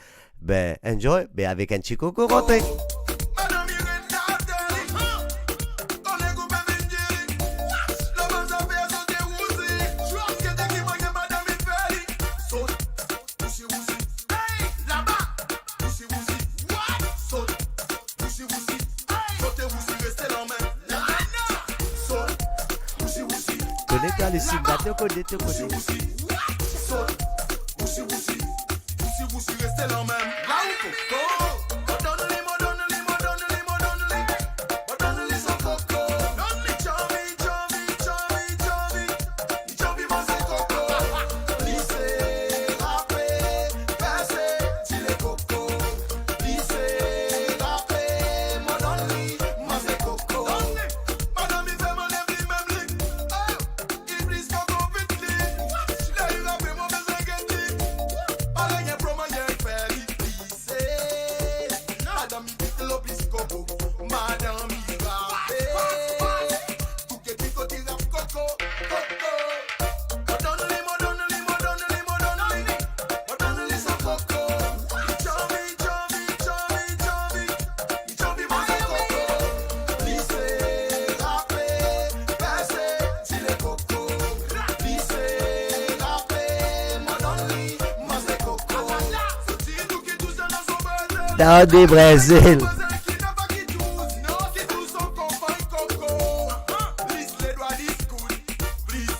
Ben enjoy. Ben avec un petit coco rentré. Connecte-toi le site, connecte-toi. Restez là même. Donne-les son coco. Donne-les Chommy, manger coco. Lycée, rappé, percé, dis les coco. Lycée, rappé, mon donne-les, manger coco. Madame, il fait mon lèvre, même lick. Il brise coco vite lick. Là, il rappé mon besoin guetti. Allez, y'a promo, y'a fait lycée. Madame, il dit le plus coco. Madame, il rappé. Tout que tu côté rap coco, coco. Donne-les son coco. Chommy, manger coco. Lycée, rappé, percé, dis les coco. Lycée, rappé, mon donne-les, manger coco. C'est nous qui tous dans son bordel. Dans des Brésil. Qui n'a pas qui tous, non, qui tous sont compagne coco. Please, les doigts discours. Please,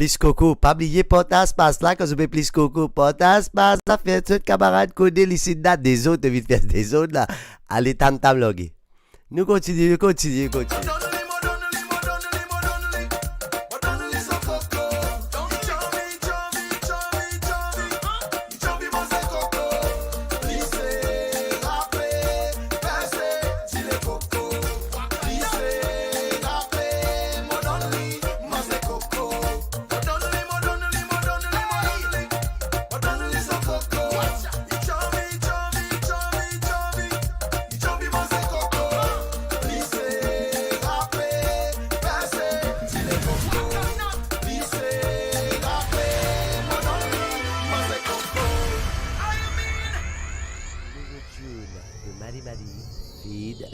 Plus coco, pas oublier potas passe là quand je fais plus coco, potas passe là, fait tout camarade codé ici date des autres, vite faire des autres là. Allez tam tam loguer. Nous continuons.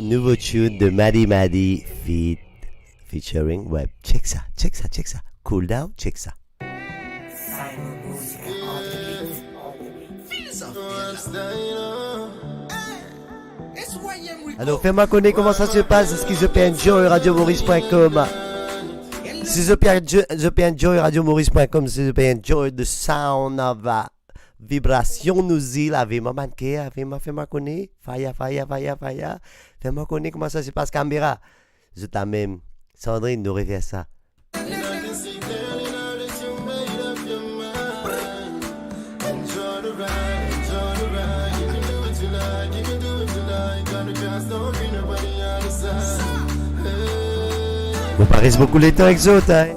Nouveau tune de Madi Madi featuring Web. Check ça. Cool down, check ça. Alors fais-moi connaître comment ça se passe. Est-ce que je peux enjoy radiomaurice.com? Si je peux enjoy radiomaurice.com, si je peux enjoy the sound of vibration nous y avait m'a manqué, fais-moi connaître. Faya. Fais-moi connaître comment ça se passe, Canberra. Je t'aime. Sandrine nous refait ça. On parie beaucoup les temps avec autres, hein.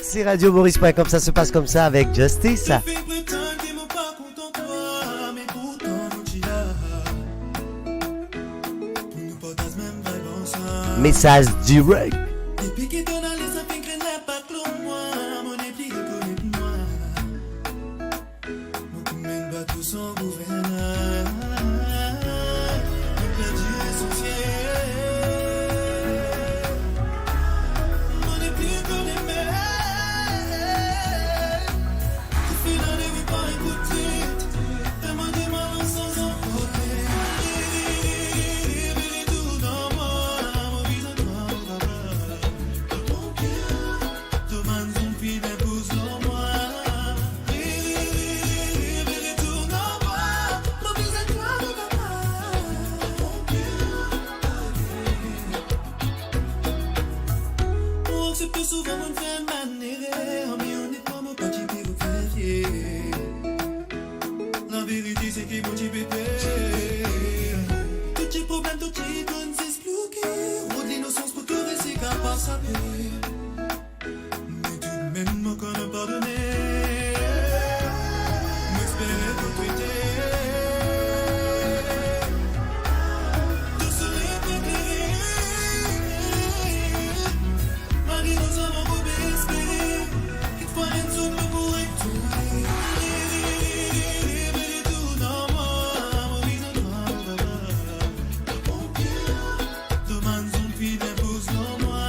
C'est radiomaurice.com, ça se passe comme ça avec Justice. Message direct. Souvent on me fait manier, mais honnêtement mon petit peu vous fait fier. pas saper. Mais tout de même, moi qu'on a pardonné. M'espérer pour traiter. Tout serait préféré. Malgré nos amants, on peut espérer. Qu'il faut un zoom pour retourner. Mais tout dans moi, mon visage demande son fille d'impose dans moi.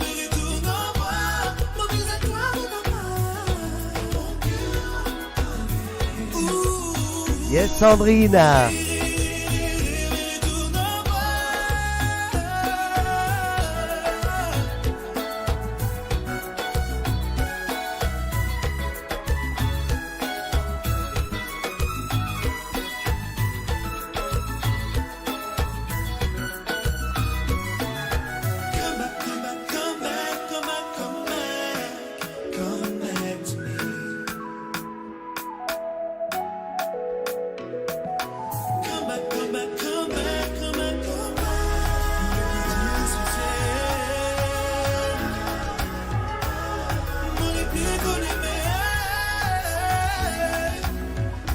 Mais tout dans moi, mon visage dans moi. Yes, Sandrine. Come back to me. Come back, come back, come back, come back, come back. Mon épée connaît mes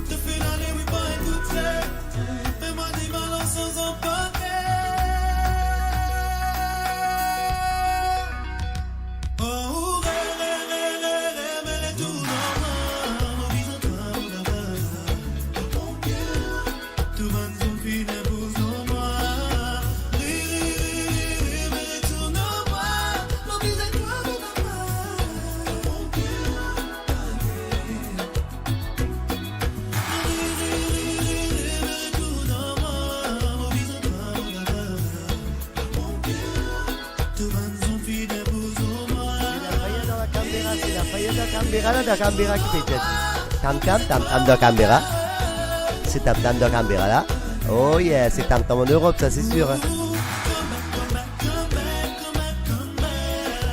te fais l'aller, oui, pas écouter. Fais-moi des balances sans emporter. Oh, ré, mais tout dans moi. Mon visage toi, mon cœur. Tout va son fil impose en moi. Ré, mais tout dans moi. Mon visage toi, mon cœur. Tout dans moi. Mon visage toi, mon cœur. Tout va son fil impose en moi. C'est la faillite de Canberra, là, de Canberra qui fait tête. Tam tam de Canberra. C'est tam tam de Canberra là. Oh yeah, c'est tam tam en Europe, ça c'est sûr. Hein.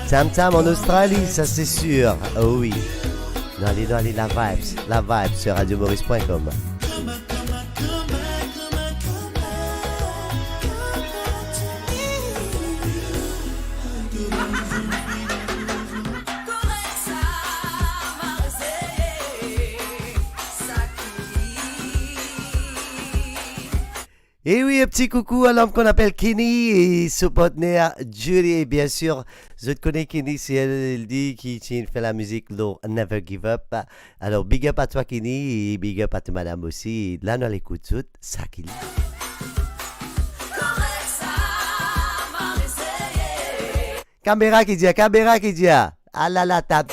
Tam tam en Australie, ça c'est sûr. Oh oui. Non, allez, la vibe sur radiomaurice.com. Et oui, un petit coucou à l'homme qu'on appelle Kenny et son partenaire Julie. Et bien sûr, je te connais Kenny, c'est elle dit qui fait la musique Never Give Up. Alors, big up à toi Kenny et big up à ta madame aussi. Et là, on l'écoute tout, ça qu'il dit. Canberra qui dit, ah là là, tap.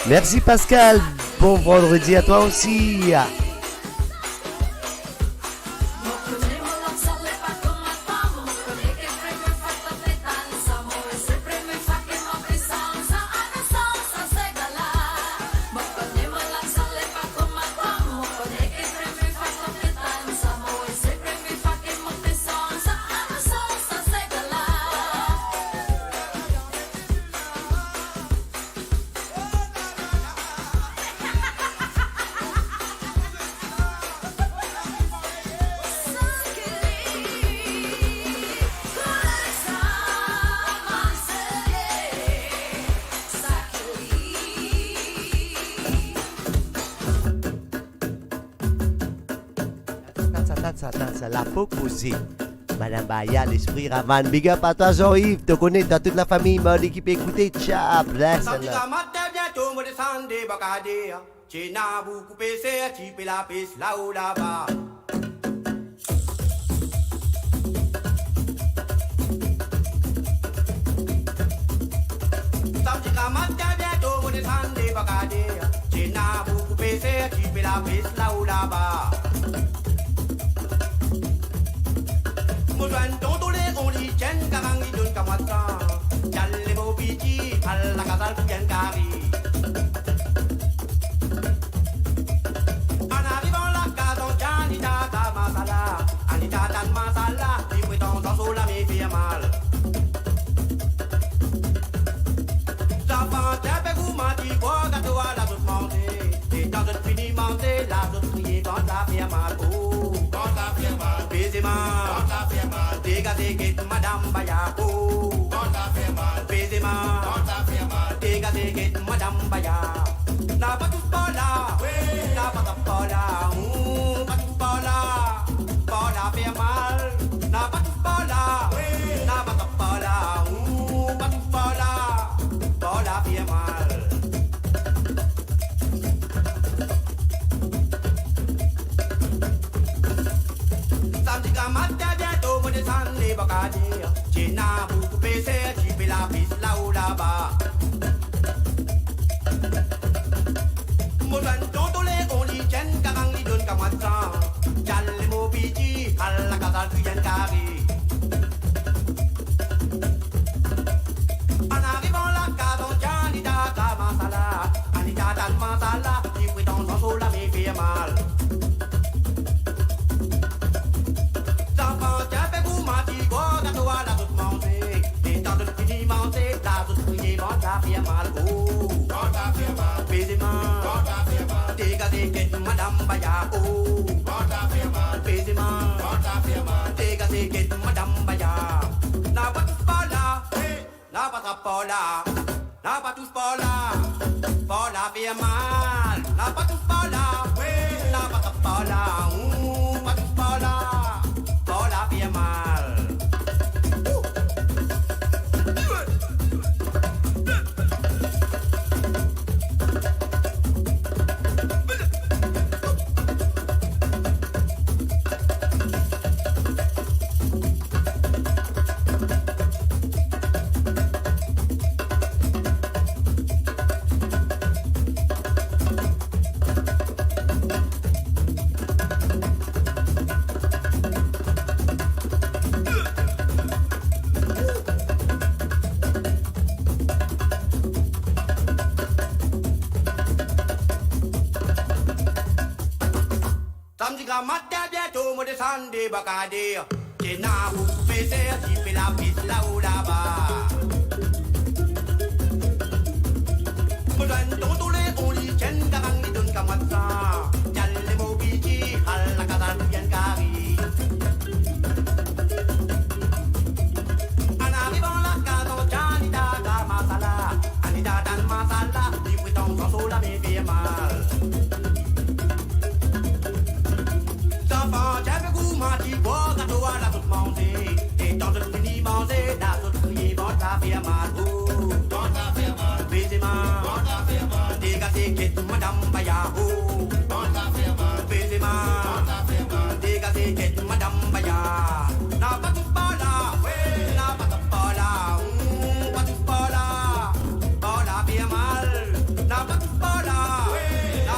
Merci Pascal, Bon vendredi à toi aussi. Ça la faut causer. Madame Baya, l'esprit Ravan. Big up à toi, Jean-Yves. Te connais, t'as toute la famille, mon équipe écoutez. Ciao, bless. Samedi matin, bientôt, me descendre des bacadères. J'ai n'a beaucoup PC, type la piste là-haut là-bas. Samedi matin, bientôt, me descendre des bacadères. J'ai n'a beaucoup PC, type la piste là-haut là-bas. Musuhan totole only chen karang idun kamata challe mo piti alla kasal puyan kari anari dans la casa janita ta masala anita tan masala di pueton sans sola mi fait mal ça va taper goumati quoi gâteau à la toute manger et dans cette fini manger la toute crier quand ça fait mal oh quand ça fait mal baiser mal Dégagez Madame Baya, oh, quand ça fait mal, baiser mal, quand ça fait mal, dégagez Madame Baya, n'a pas tout pas là, n'a pas tout là, pas tout pas là, fait mal, n'a pas tout pas là, n'a pas tout là, pas tout là, fait mal. Samedi matin, bientôt, me descendre les bacadères. J'ai n'a beaucoup baissé, j'ai fait la piste là-haut là-bas. Musuhan totole only chen karang idun kamata challe mo piti alla kasal puyan kari en arrivant la casa janita ta masala anita tan masala di pueton sans sola me fait mal. Ça fait mal, oh, quand ça fait mal, baiser mal, quand ça fait mal, dégagez Madame Baya, oh, quand ça fait mal, baiser mal, quand ça fait mal, dégagez Madame Baya, n'a pas tous pas là, n'a pas là, n'a pas tous pas là fait mal, n'a pas tous pas là, n'a pas là, pas tous pas là fait mal. Matin bientôt me descendre des bacadères. J'ai n'a beaucoup baissé, j'ai fait la piste là-haut là-bas. Musuhan totole only chen karang idun kamata challe mo piti alla kasal puyan kari en arrivant la casa janita ta masala anita tan masala di pueton sans sola me fait mal. J'avais goût mati bois gâteau à la toute manger et dans le fini manger la toute crier bon ça fait mal oh bon ça fait mal baiser mal bon ça fait mal dégagez Madame Baya oh bon ça fait mal baiser mal bon ça fait mal dégagez Madame Baya n'a pas tout pas là n'a pas tout pas là fait mal n'a pas tout pas là n'a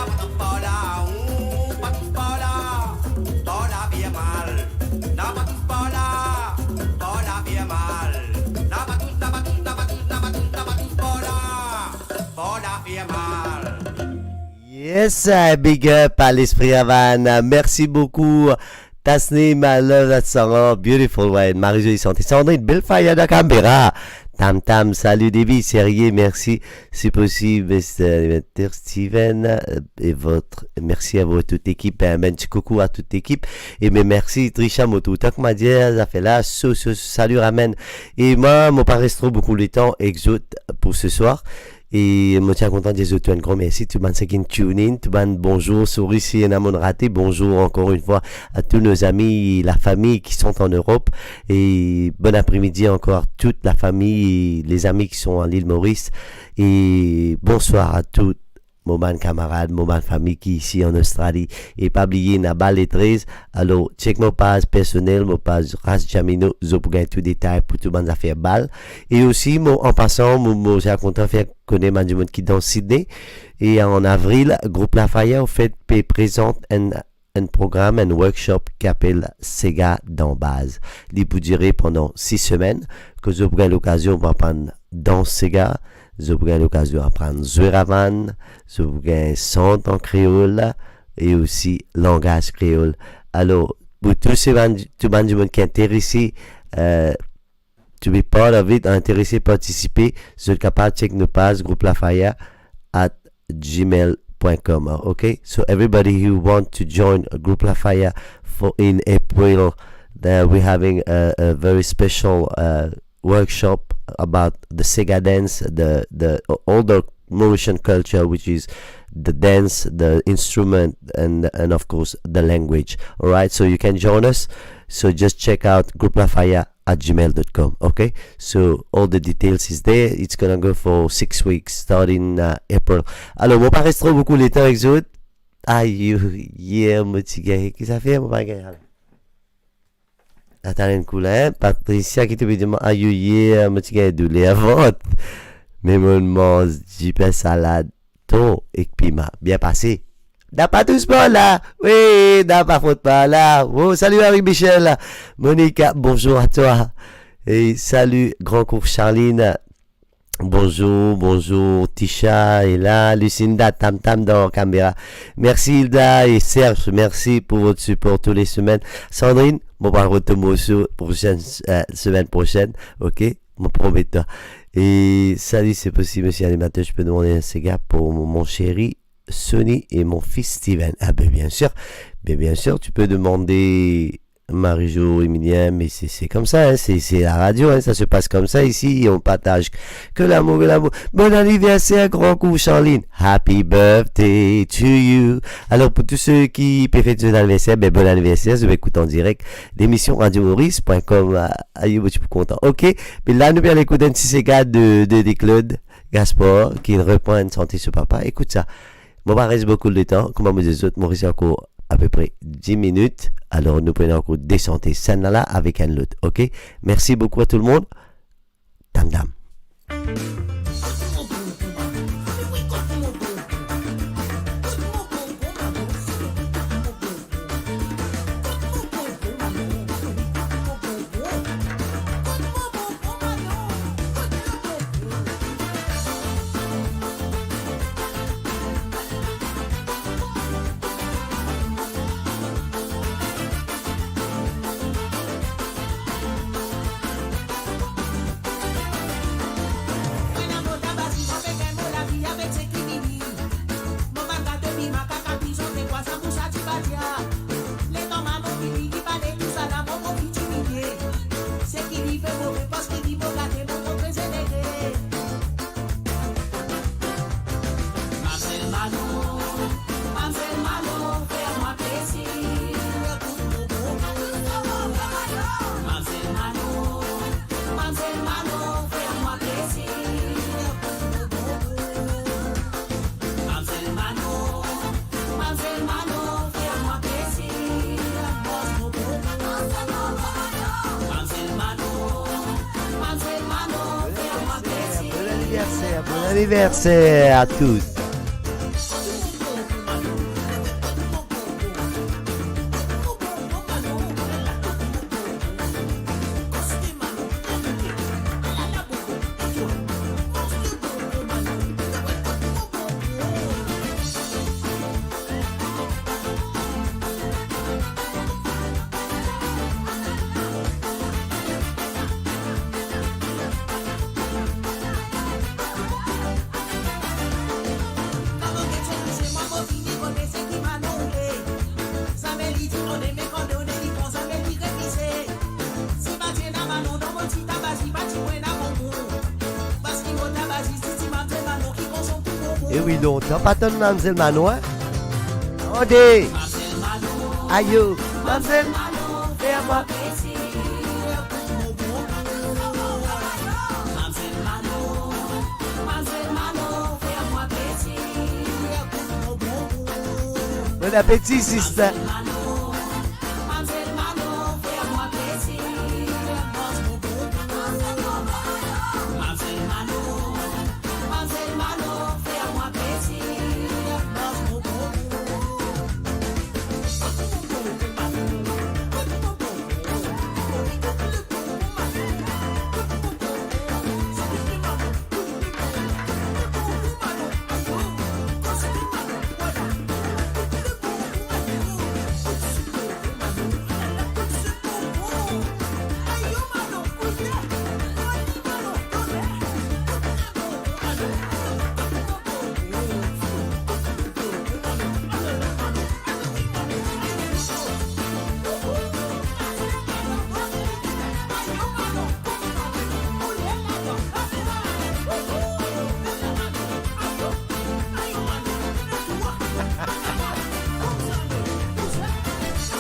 Yes, big up à l'esprit Havane. Merci beaucoup. Tasnim, I love that song. Oh, beautiful, ouais. Ma réjouissante. Sandrine, belle fire de Canberra. Tam Tam, salut David, sérieux, merci. Si possible, Mr. Steven, et merci à votre toute équipe, ben, coucou à toute l'équipe. Et mais merci, Trisha Moto, tak m'a dit, ça fait là, salut, ramen. Et moi, mon pas reste trop beaucoup de temps, exote pour ce soir. Et je me tiens content des autres. Un grand merci. Tout le monde qui tune in. Tout le monde bonjour. Souris si on a mon raté. Bonjour encore une fois à tous nos amis, la famille qui sont en Europe. Et bon après-midi encore à toute la famille, les amis qui sont à l'île Maurice. Et bonsoir à tous. Mon camarade, mon famille qui est ici en Australie. Et pas oublier, n'a pas les 13. Alors, check mon page personnelle, mon page Ras Jamino, je pour gagner tout détail pour tout le monde à faire balle. Et aussi, en passant, j'ai content de faire connaître du monde qui est dans Sydney. Et en avril, Groupe Lafayette, en fait, présente un programme, un workshop qui s'appelle Sega dans base. Il peut durer pendant 6 semaines, que je prends l'occasion d'apprendre dans Sega. Je prends l'occasion d'apprendre Zuravan, je prends son en créole et aussi langage créole. Alors, pour tous ces gens qui sont intéressés, to be part of it, intéressés à participer, vous êtes capable de checker nos pages Groupe Lafayette at gmail.com. Okay, so everybody who want to join Groupe Lafayette for in April, we're having a very special workshop about the Sega dance, the older Mauritian culture, which is the dance, the instrument, and of course the language. All right, so you can join us. So just check out groupelafayette@gmail.com. Okay, so all the details is there. It's gonna go for 6 weeks starting April. Alors, moi pas rester beaucoup les temps avec vous. Aïe, yeah, mon petit gars, qu'est-ce que ça fait, mon bagage? Attends un coup là, hein? Patricia qui te dit, aïe, yeah, mon petit gars, doulé à vente. Mais mon mange du pain salade, thon et piment. Bien passé. N'a pas tous pas là. Oui, n'a pas faute pas là. Oh, salut Marie-Michel. Monica, bonjour à toi. Et salut, grand cours Charline. Bonjour, Tisha est là, Lucinda, Tam Tam dans Canberra. Merci Hilda et Serge, merci pour votre support tous les semaines. Sandrine, mon parle de prochaine semaine prochaine, ok, mon promets toi. Et salut, c'est possible, monsieur animateur, je peux demander un Sega pour mon chéri Sonny et mon fils Steven. Ah ben bien sûr, tu peux demander Marie-Jo, Emilien, mais c'est comme ça, hein, c'est la radio, hein, ça se passe comme ça ici, on partage que l'amour. Bon anniversaire, grand coup, Charline. Happy birthday to you. Alors, pour tous ceux qui peuvent fêter son anniversaire, ben, bon anniversaire, je vais écouter en direct l'émission radiomaurice.com. Aïe, je suis content. Ok, mais là, nous allons écouter un petit Sega de Claude Gaspard, qui reprend une santé sur papa. Écoute ça. Moi, il reste beaucoup de temps, comme moi, les autres, Maurice encore à peu près 10 minutes. Alors, nous prenons encore des santé scènes là avec un lot. Ok? Merci beaucoup à tout le monde. Dam dam. Bon anniversaire à tous. Et oui, longtemps. Pas tant de Mademoiselle Manon, hein? Attendez! Aïe, Mademoiselle, fais-moi. Bon appétit, sister.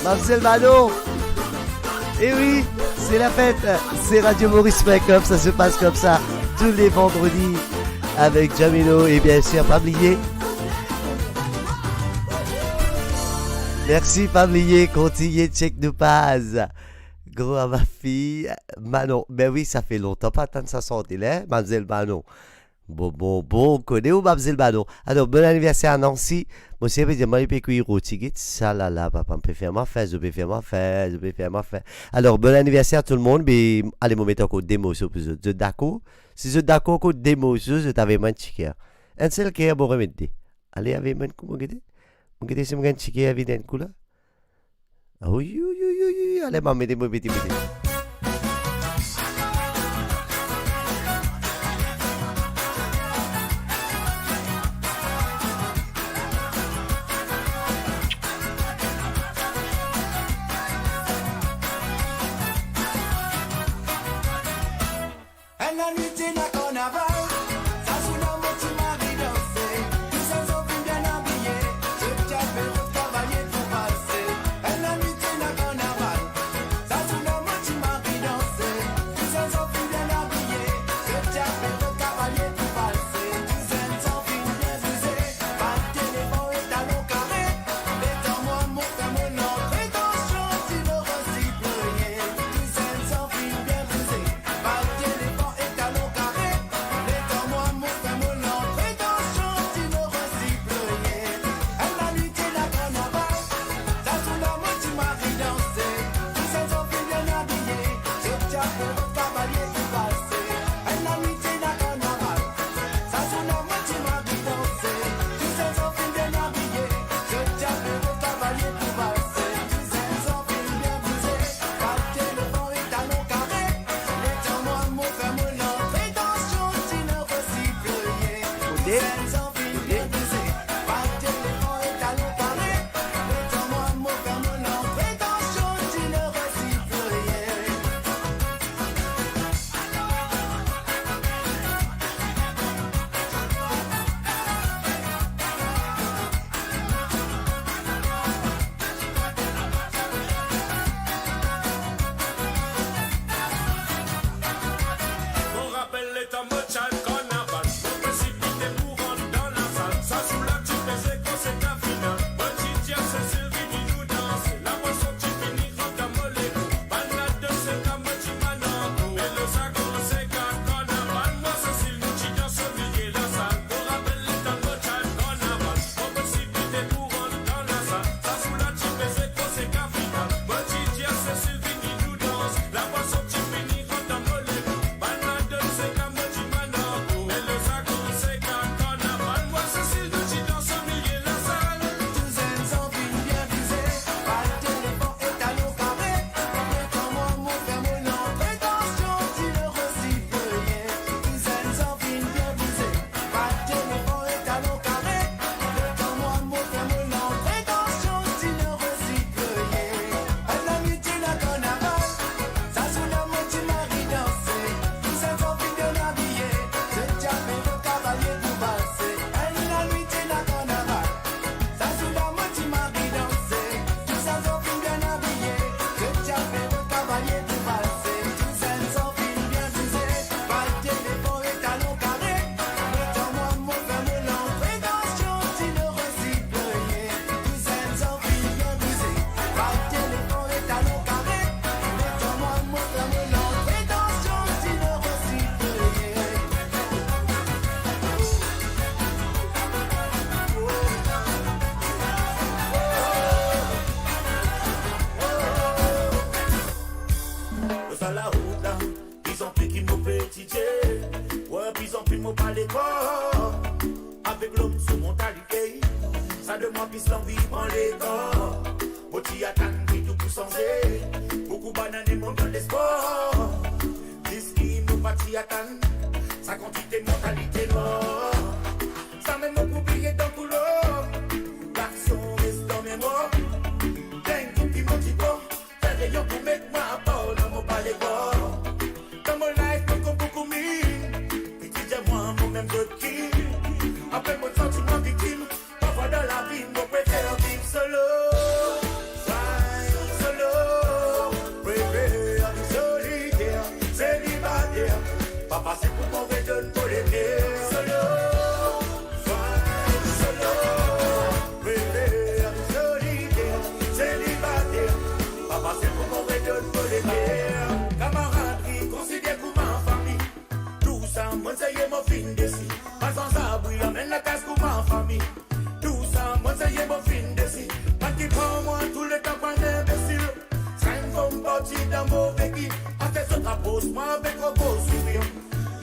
Mademoiselle Manon. Et oui, c'est la fête. C'est Radio Maurice Make-up. Ça se passe comme ça tous les vendredis avec Jamino et bien sûr Pablier. Merci Pablier. Continuez de check nous passe. Gros à ma fille Manon. Ben oui, ça fait longtemps pas tant de sa santé là, Mademoiselle Manon. Bon, connaît ou Mademoiselle Manon. Alors, bon anniversaire à Nancy. Moi, c'est dire, moi, je peux cuire au ticket. Ça, là, papa, je peux faire ma fête, je peux faire ma fête. Alors, bon anniversaire à tout le monde. Mais, allez, moi, mettons encore des mots sur vous. Vous êtes d'accord? Si vous êtes d'accord, encore des mots sur vous, vous avez un ticket. Un seul qui est bon remettre. Allez, avec moi, comment vous êtes? Vous êtes si vous avez un ticket avec un coup là? Oui. Allez, maman, mettez-moi. La nuit est la carnaval, ça sous la moitié marie danser. Tous ces hommes bien habillés, je t'appelle pour travailler pour passer. La nuit est la carnaval, ça sous la moitié en pis l'envie prend les corps. Moti attend qui tout pour changer. Beaucoup bananes mon dans l'espoir. Disque nous partis attendre. Ça quantité mentalité mort. Ça même mon oublié dans le couloir. L'action reste dans mes mots. Dingue tout qui motive. Fais rayon pour mettre moi à bord dans mon palais corps. Dans mon life, mon comme beaucoup mine. Et tu dis moi, moi-même je kill. Après mon sentiment victime. Parfois dans la vie, mon préfère vivre solo. Fine solo. Préfère vivre solitaire. Célibataire. Pas passer pour mauvais donne pour les pierres. Solo. Fine solo. Préfère vivre solitaire. Célibataire. Pas passer pour mauvais donne pour les pierres. Camaraderie, considère comme ma famille. Tout ça, moi ça y est mon fin de si. Pas sans abri, amène la casse comme ma famille. Tout ça, moi ça y est mon fin de si. Pas qui prend moi tout le temps pour un imbécile. Ça une femme partie dans mauvais qui. A fait ce drapeau, moi avec un beau sourire.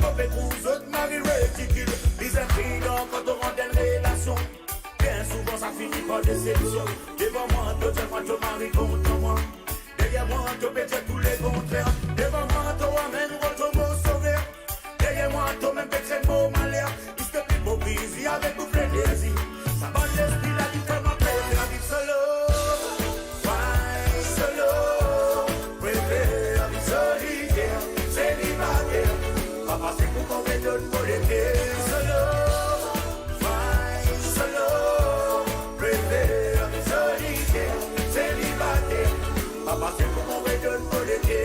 Mauvais coups, autres mari ridicule. Les imprudents quand on rentre dans une relation. Bien souvent ça finit par déception. Devant moi, tout le monde, je marie contre moi. Derrière moi, je pète tous les contraires. Devant moi, tu amènes votre mot sauveur. Derrière moi, tu même pète mot malheur. Puisque l'hypocrisie avec vous frénésie. Ça bat l'esprit, la vie fait ma paix, la vie solo. Fine solo. Préfère vie solitaire. Célibataire. Pas passer pour mauvais donne pour les pierres. Solo. Fine solo. Préfère vie solitaire. Célibataire. Pas passer pour mauvais donne pour les pierres.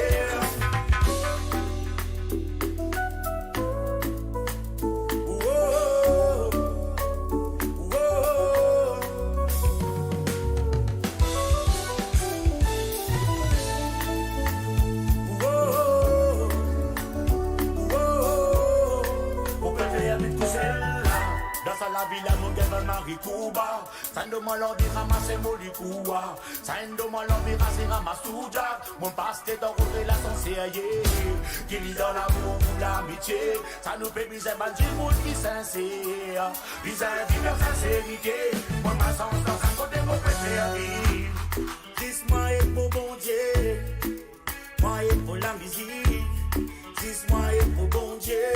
La villa mon gars Marie Cuba. Sando malombi ramasse molikuwa. Sando malombi ramasse tout jack. Mon pasteur dans une relation sérieuse. Qui lit dans l'amour ou l'amitié. Ça nous fait bizarre, bah du monde qui sincère. Bizarre, divers sincérité. Moi ma sens dans un côté mon préféré. Dis-moi et pour bon Dieu. Moi et pour la musique. Dis-moi et pour bon Dieu.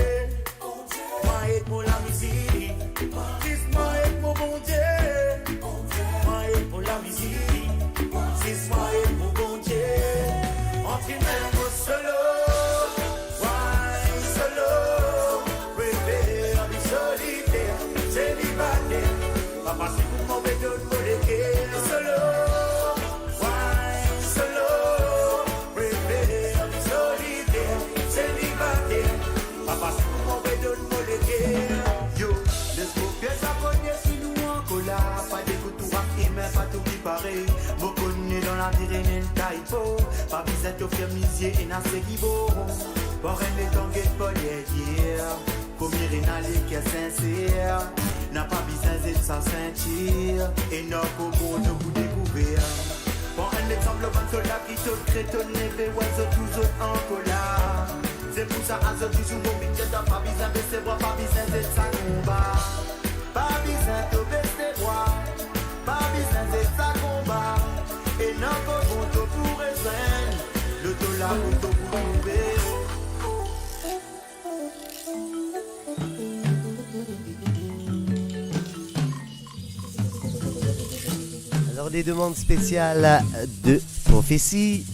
Moi et pour la musique. Dis-moi et pour bon Dieu. Moi et pour la musique. Dis-moi et pour bon Dieu. Entre même au solo. Wine solo. Préfère vie solitaire. Célibataire. Pas passer pour mauvais donne pour les guerres. Solo. Wine solo. Préfère vie solitaire. Célibataire. Pas passer pour mauvais donne pour les guerres. Yo, laisse-moi pièce à cogner si nous en collab. Pas d'écoute tout rap et même pas tout qui paraît. Vous connaissez dans la Pyrénées le taïpo. Pas besoin de faire misier et n'a c'est qui beau. Pour un les temps qui hier. Comme il n'a les qui est sincère. N'a pas besoin de sa ceinture. Et n'a qu'au bon de vous découvrir. Pour un exemple, le bon soldat qui te crée ton épée. Oiseau toujours en collab. C'est pour ça à ce toujours mon big t'as pas besoin de ses bras, pas besoin de sa combat. Pas besoin de baisser ses bras, pas besoin de sa combat. Et non pas bon to pour rejoindre, le dollar pour to pour trouver. Alors des demandes spéciales de prophétie.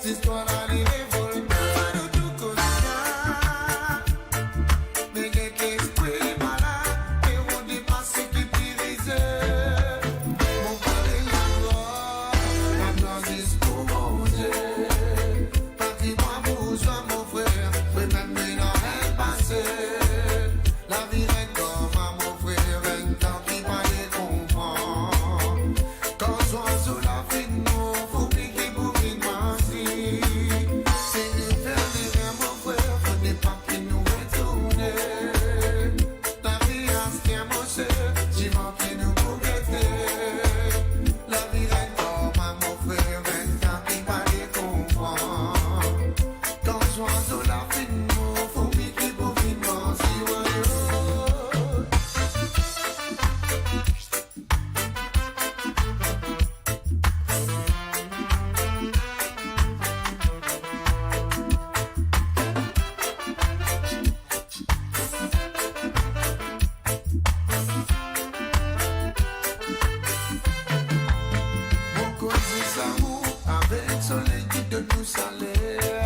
Si toi la li révolte, pas de tout cauchemar. Mais quelques esprits malades, et on dépasse qui brise. Mon père est la gloire jusqu'au mon Dieu. Paris-moi, bourgeois, mon frère, oui, même lui dans elle passé. La vie est comme à mon frère, un temps qui va les comprendre. Quand je vois sous la vie de mon faut piquer pour qu'il m'assise. C'est une ferme vers mon frère, faut des pas qui nous retourne. La vie a ce qu'un mon cher, j'y manque qui nous pour guetter. La vie est comme à mon frère, un temps qui va les comprendre. Quand je vois sous la vie de mon faut piquer pour qu'il m'assise. Mon cause amour avec son équipe de nous salaire.